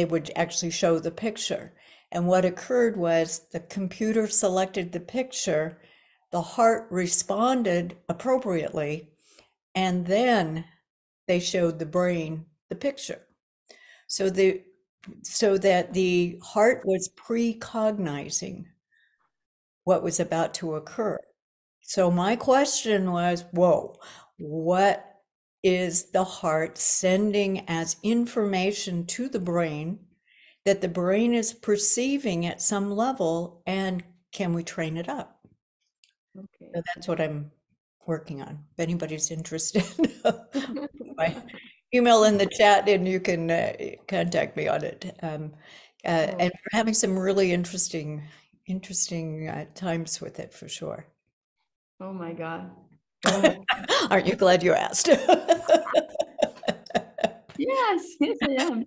would actually show the picture. And what occurred was the computer selected the picture, the heart responded appropriately, and then they showed the brain the picture. So that the heart was precognizing what was about to occur. So my question was, whoa, what is the heart sending as information to the brain that the brain is perceiving at some level, and can we train it up? Okay. So that's what I'm working on. If anybody's interested, my email in the chat and you can contact me on it. And we're having some really interesting times with it for sure. Oh my God. Aren't you glad you asked? Yes, yes, I am.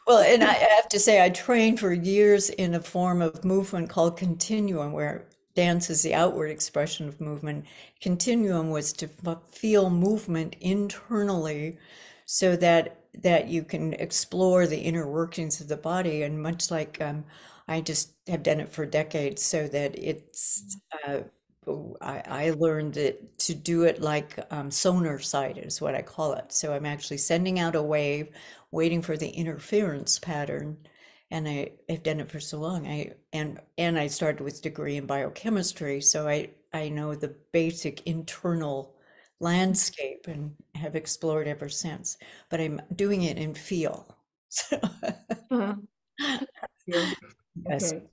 Well, and I have to say, I trained for years in a form of movement called continuum, where dance is the outward expression of movement. Continuum was to feel movement internally so that you can explore the inner workings of the body. And much like I just have done it for decades, so that it's I learned that to do it like sonar sight is what I call it. So I'm actually sending out a wave, waiting for the interference pattern. And I've done it for so long. And I started with degree in biochemistry, so I know the basic internal landscape and have explored ever since. But I'm doing it in feel. So, Yeah. yes. Okay.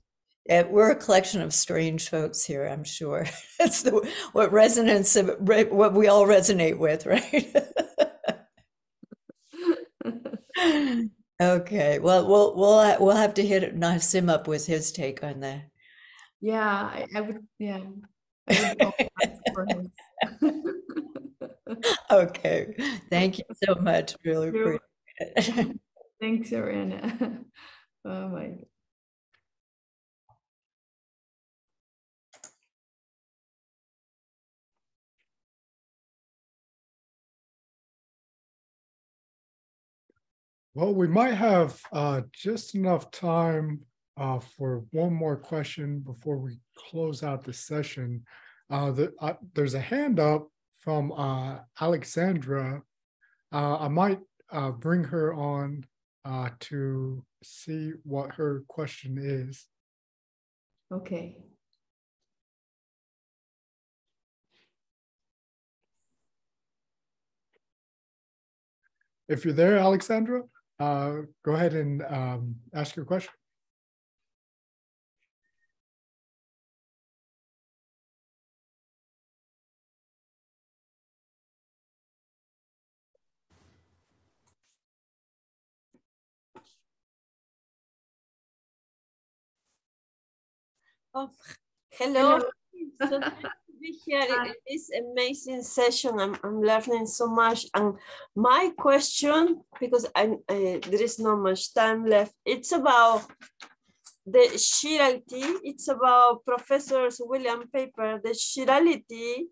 We're a collection of strange folks here, I'm sure. That's what resonance of what we all resonate with, right? Okay, well, we'll have to hit Nassim up with his take on that. Yeah, I would. Yeah, I would ask for him. Okay, thank you so much. Really appreciate it. Thanks, Ariana. Oh my God. Well, we might have just enough time for one more question before we close out the session. There's a hand up from Alexandra. I might bring her on to see what her question is. Okay. If you're there, Alexandra, go ahead and ask your question. Oh, hello. So nice to be here in this amazing session. I'm learning so much. And my question, because there is not much time left, it's about the chirality. It's about Professor William paper, the chirality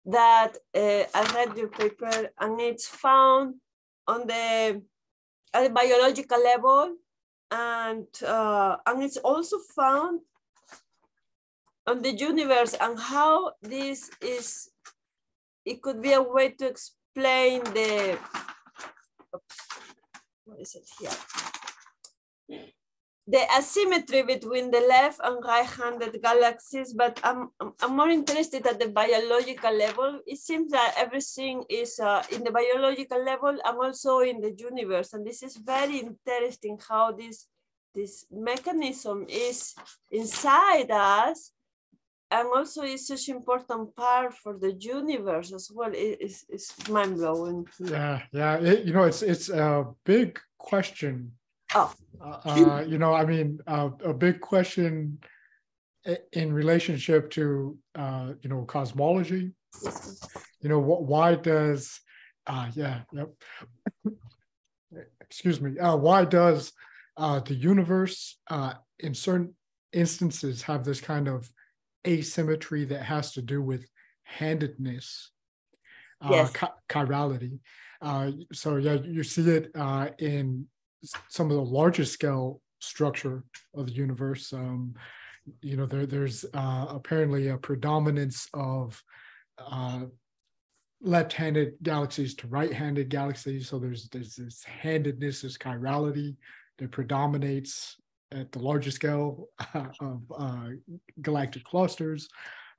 that I read your paper, and it's found on at the biological level, and it's also found on the universe, and how this is, it could be a way to explain the, what is it here? The asymmetry between the left and right-handed galaxies, but I'm more interested at the biological level. It seems that everything is in the biological level and also in the universe. And this is very interesting how this mechanism is inside us, and also it's such an important part for the universe as well. It's mind-blowing. Yeah, it's a big question. Oh. I mean, a big question in relationship to, cosmology. Why does, excuse me, why does the universe in certain instances have this kind of asymmetry that has to do with handedness, yes. chirality. So yeah, you see it in some of the largest scale structure of the universe. There's apparently a predominance of left-handed galaxies to right-handed galaxies. So there's this handedness, this chirality that predominates at the larger scale of galactic clusters.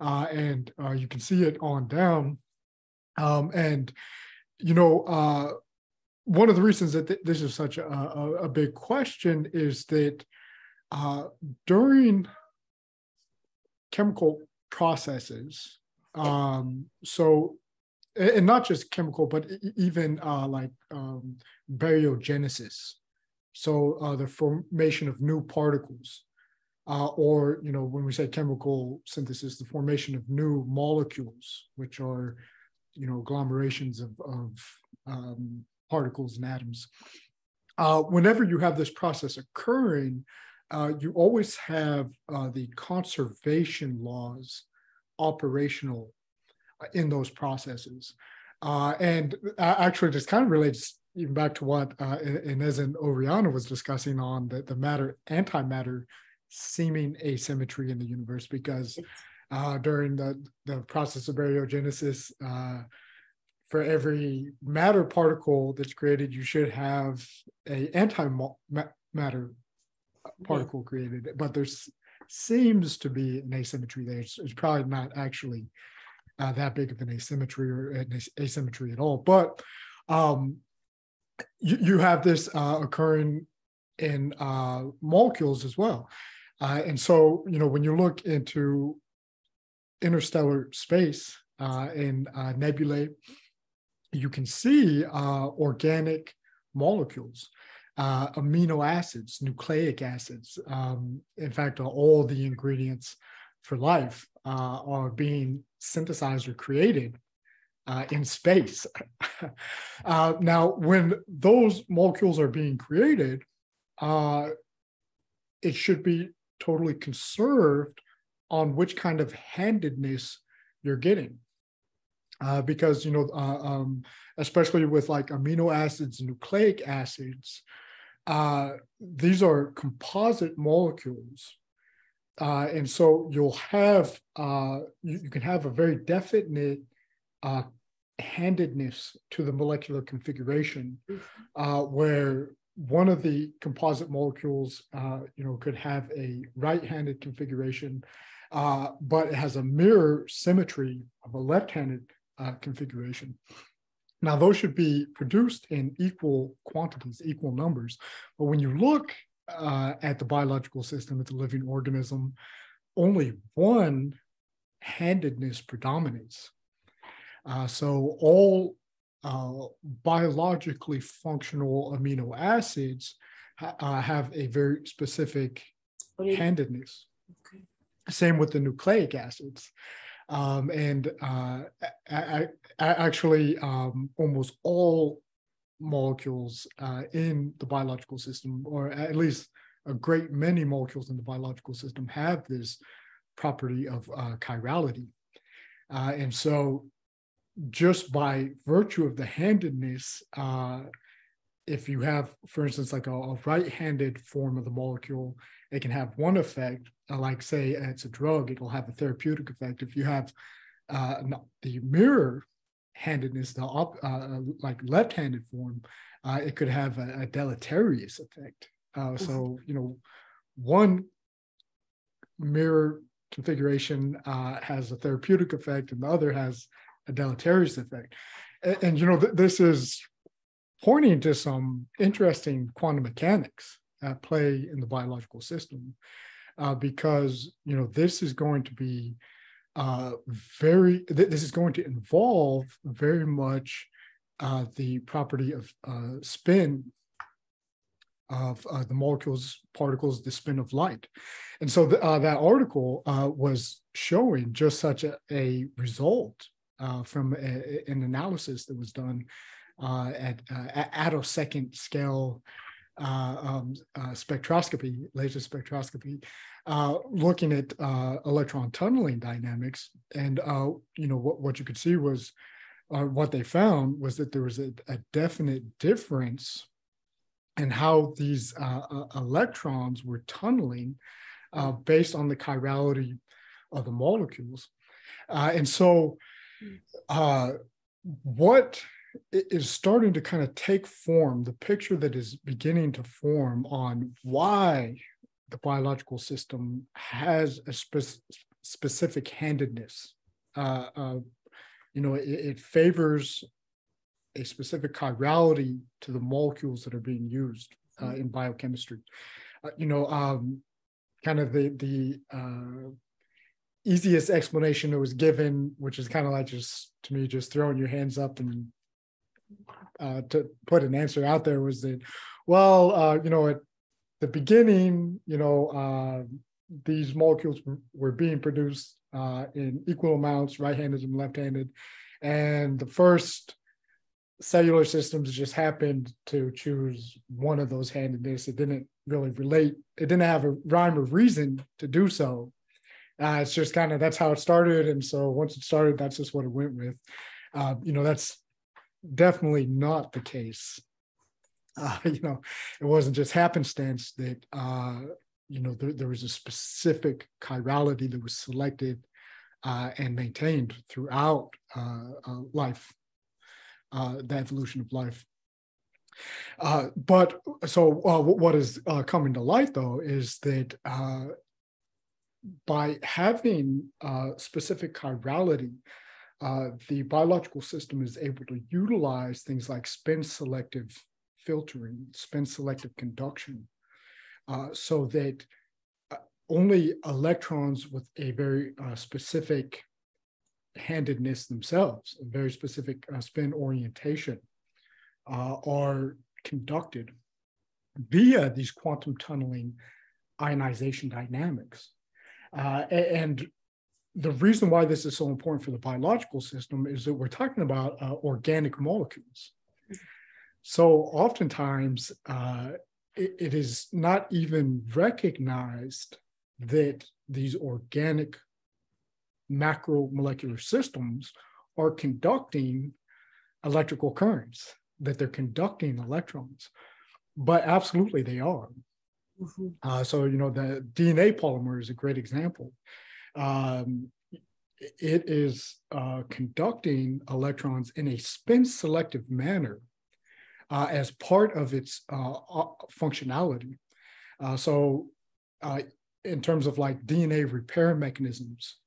and you can see it on down. And one of the reasons that this is such a big question is that during chemical processes, so, and not just chemical, but even like baryogenesis, so the formation of new particles, or, when we say chemical synthesis, the formation of new molecules, which are, agglomerations of particles and atoms. Whenever you have this process occurring, you always have the conservation laws operational in those processes. And actually, this kind of relates even back to what Ines Urdaneta was discussing on the matter-antimatter seeming asymmetry in the universe, because during the process of baryogenesis, for every matter particle that's created, you should have an antimatter particle created, but there seems to be an asymmetry there. It's probably not actually that big of an asymmetry or an asymmetry at all, but you have this occurring in molecules as well. And so, when you look into interstellar space in nebulae, you can see organic molecules, amino acids, nucleic acids. In fact, all the ingredients for life are being synthesized or created in space. Now, when those molecules are being created, it should be totally conserved on which kind of handedness you're getting. Because, especially with like amino acids and nucleic acids, these are composite molecules. And so you'll have, you can have a very definite handedness to the molecular configuration, where one of the composite molecules, could have a right-handed configuration, but it has a mirror symmetry of a left-handed configuration. Now, those should be produced in equal quantities, equal numbers. But when you look at the biological system, at the living organism, only one handedness predominates. So all biologically functional amino acids have a very specific handedness. Okay. Same with the nucleic acids. And actually, almost all molecules in the biological system, or at least a great many molecules in the biological system, have this property of chirality. And so just by virtue of the handedness, if you have, for instance, like a right-handed form of the molecule, it can have one effect, like say it's a drug, it'll have a therapeutic effect. If you have the mirror handedness, the like left-handed form, it could have a deleterious effect. So, one mirror configuration has a therapeutic effect and the other has a deleterious effect. And this is pointing to some interesting quantum mechanics at play in the biological system, because this is going to be this is going to involve very much the property of spin of the molecules, particles, the spin of light. And so that article was showing just such a result from an analysis that was done at attosecond scale spectroscopy, laser spectroscopy, looking at electron tunneling dynamics. And what you could see was, what they found was that there was a definite difference in how these electrons were tunneling based on the chirality of the molecules. And so what is starting to kind of take form, the picture that is beginning to form on why the biological system has a specific handedness. It favors a specific chirality to the molecules that are being used in biochemistry. Kind of the easiest explanation that was given, which is kind of like just throwing your hands up and to put an answer out there, was that, at the beginning, these molecules were being produced in equal amounts, right-handed and left-handed, and the first cellular systems just happened to choose one of those handedness. It didn't really relate. It didn't have a rhyme or reason to do so. It's just kind of, that's how it started. And so once it started, that's just what it went with. That's definitely not the case. It wasn't just happenstance that, there was a specific chirality that was selected and maintained throughout life, the evolution of life. But what is coming to light, though, is that by having specific chirality, the biological system is able to utilize things like spin-selective filtering, spin-selective conduction, so that only electrons with a very specific handedness themselves, a very specific spin orientation, are conducted via these quantum tunneling ionization dynamics. And the reason why this is so important for the biological system is that we're talking about organic molecules. So oftentimes, it is not even recognized that these organic macromolecular systems are conducting electrical currents, that they're conducting electrons, but absolutely they are. Mm-hmm. So the DNA polymer is a great example. It is conducting electrons in a spin-selective manner as part of its functionality. In terms of like DNA repair mechanisms,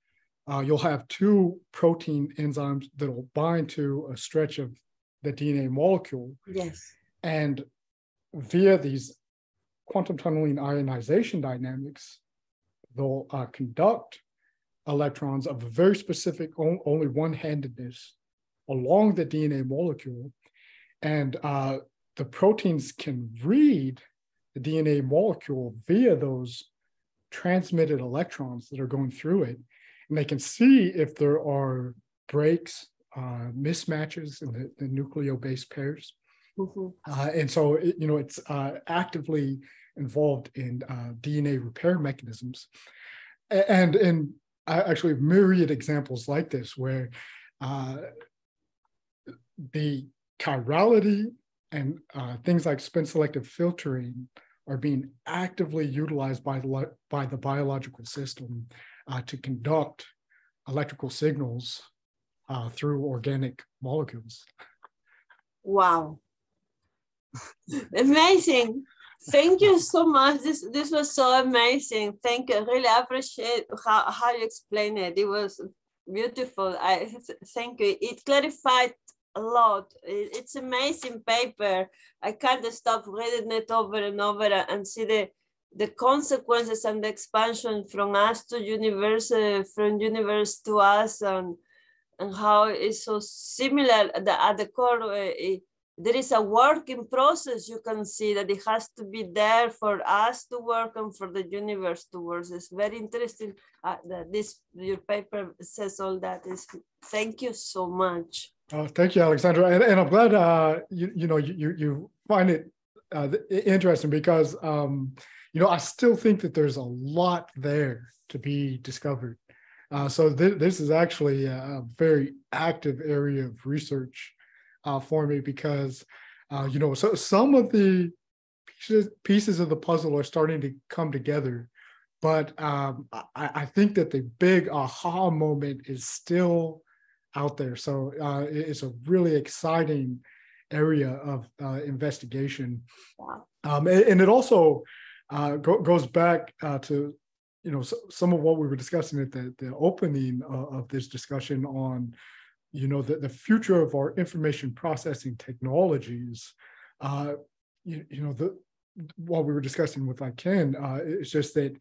you'll have two protein enzymes that will bind to a stretch of the DNA molecule. Yes. And via these quantum tunneling ionization dynamics, they'll conduct electrons of a very specific, only one-handedness along the DNA molecule. And the proteins can read the DNA molecule via those transmitted electrons that are going through it. And they can see if there are breaks, mismatches in the nucleobase pairs. Mm-hmm. And so, it's actively involved in DNA repair mechanisms. And in actually myriad examples like this, where the chirality and things like spin-selective filtering are being actively utilized by the biological system to conduct electrical signals through organic molecules. Wow. Amazing. Thank you so much. This was so amazing. Thank you. I really appreciate how you explained it. It was beautiful. Thank you. It clarified a lot. It's amazing paper. I can't stop reading it over and over and see the consequences and the expansion from us to universe, from universe to us, and how it's so similar at the core. There is a working process. You can see that it has to be there for us to work and for the universe to work. It's very interesting that your paper says all that. Thank you so much. Oh, thank you, Alexandra, and I'm glad you find it interesting, because I still think that there's a lot there to be discovered. So this is actually a very active area of research for me, because so some of the pieces of the puzzle are starting to come together, but I think that the big aha moment is still out there. So it's a really exciting area of investigation. Wow. And it also goes back to some of what we were discussing at the opening of this discussion on, the future of our information processing technologies, what we were discussing with Ken, it's just that,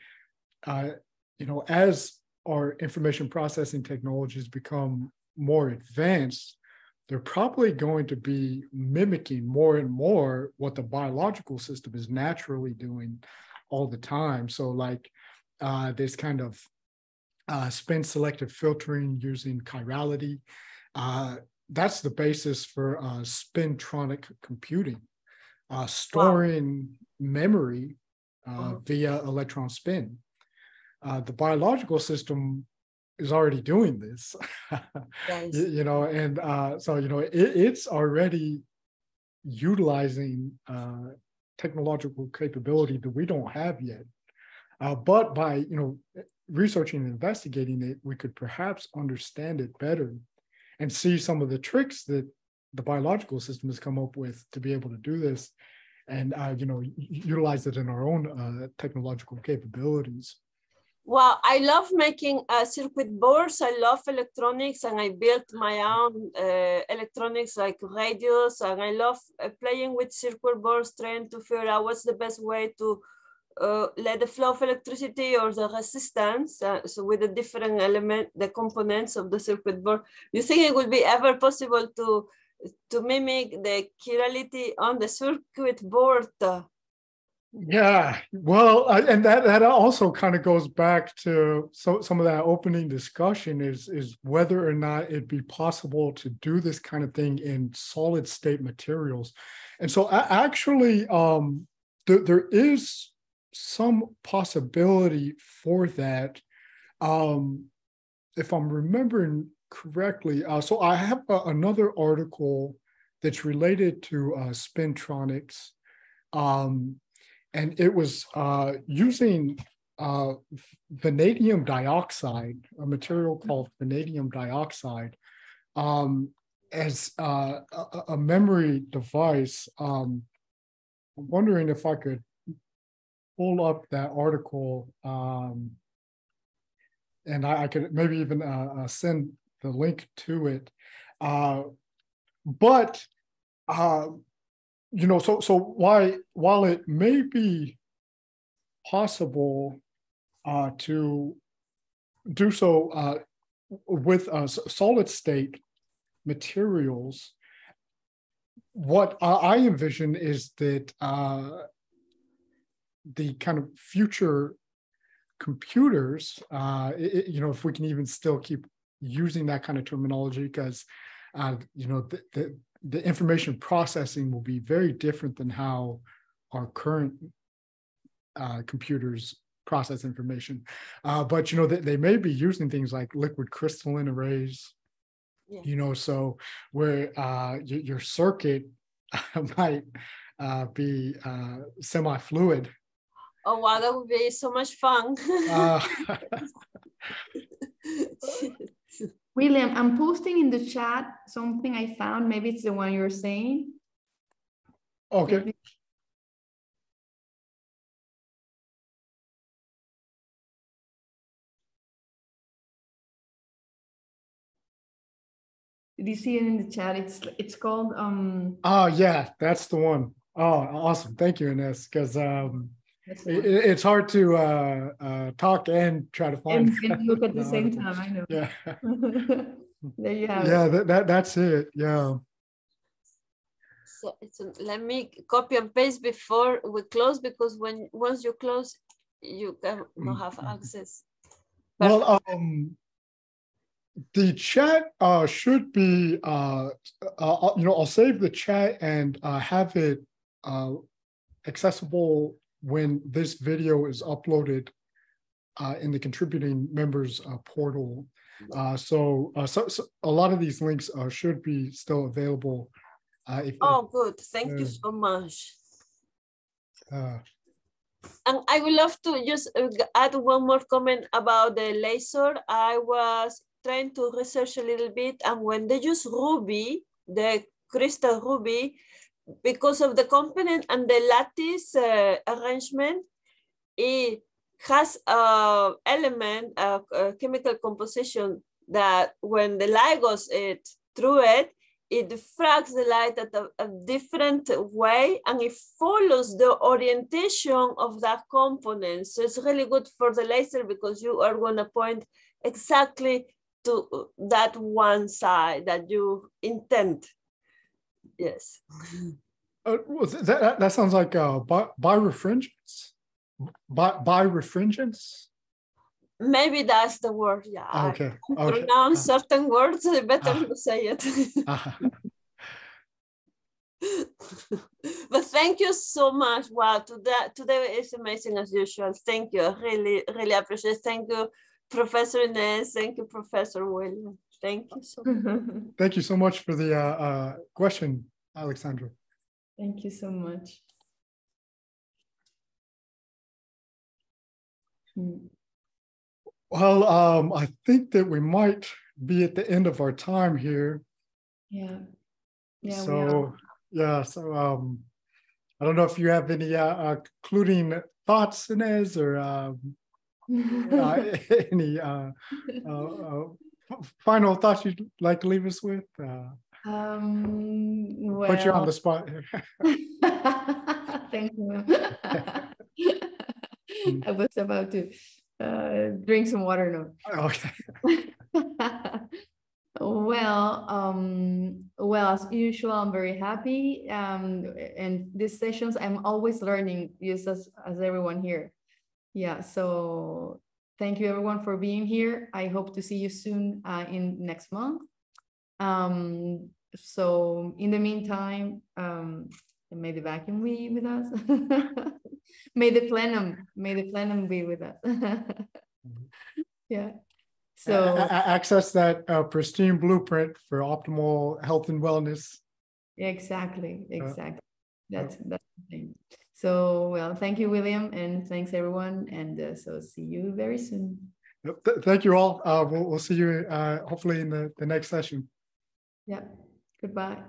as our information processing technologies become more advanced, they're probably going to be mimicking more and more what the biological system is naturally doing all the time. So like this kind of spin selective filtering using chirality, that's the basis for spintronic computing, storing memory via electron spin. The biological system is already doing this, Yes. it's already utilizing technological capability that we don't have yet. But by researching and investigating it, we could perhaps understand it better and see some of the tricks that the biological system has come up with to be able to do this, and utilize it in our own technological capabilities. Well, I love making circuit boards. I love electronics, and I built my own electronics like radios, and I love playing with circuit boards, trying to figure out what's the best way to let the flow of electricity or the resistance, so with the different the components of the circuit board. You think it would be ever possible to mimic the chirality on the circuit board? Yeah, well, and that also kind of goes back to some of that opening discussion is whether or not it'd be possible to do this kind of thing in solid state materials. And so actually, there is some possibility for that, if I'm remembering correctly. So I have another article that's related to spintronics, and it was using vanadium dioxide, a material called vanadium dioxide, as a memory device. I'm wondering if I could pull up that article, and I could maybe even send the link to it. But so while it may be possible to do so with solid state materials, what I envision is that the kind of future computers, if we can even still keep using that kind of terminology, because the information processing will be very different than how our current computers process information. But they may be using things like liquid crystalline arrays, so where your circuit might be semi-fluid. Oh wow, that would be so much fun. William, I'm posting in the chat something I found. Maybe it's the one you're saying. Okay. Maybe. Did you see it in the chat? It's called Oh yeah, that's the one. Oh, awesome. Thank you, Ines, because it's hard to talk and try to find and look at the same time. I know. Yeah. There you have it. That's it. Yeah. So let me copy and paste before we close, because once you close, you cannot have access. Well, the chat should be I'll save the chat and have it accessible when this video is uploaded in the contributing members portal. So a lot of these links should be still available. Good. Thank you so much. And I would love to just add one more comment about the laser. I was trying to research a little bit, and when they use ruby, the crystal ruby, because of the component and the lattice arrangement, has a element, a chemical composition that when the light goes through it, it diffracts the light at a different way, and it follows the orientation of that component. So it's really good for the laser because you are going to point exactly to that one side that you intend. Yes. That sounds like birefringence. Birefringence? Maybe that's the word, yeah. Okay. I pronounce certain words, better to say it. But thank you so much. Wow, today is amazing as usual. Thank you. Really, really appreciate it. Thank you, Professor Ines. Thank you, Professor William. Thank you so much. Thank you so much for the question, Alexandra. Thank you so much. Well, I think that we might be at the end of our time here. Yeah. Yeah. So, yeah. So, I don't know if you have any concluding thoughts, Ines, or any final thoughts you'd like to leave us with? Well, put you on the spot. Thank you. I was about to drink some water now. Okay. Well, as usual, I'm very happy. And these sessions, I'm always learning, just as everyone here. Yeah, so thank you everyone for being here. I hope to see you soon in next month. So in the meantime, may the vacuum be with us. May the plenum be with us. Yeah. So access that pristine blueprint for optimal health and wellness. Exactly. That's the thing. So, well, thank you, William, and thanks everyone. And so see you very soon. Thank you all. We'll see you hopefully in the next session. Yeah. Goodbye.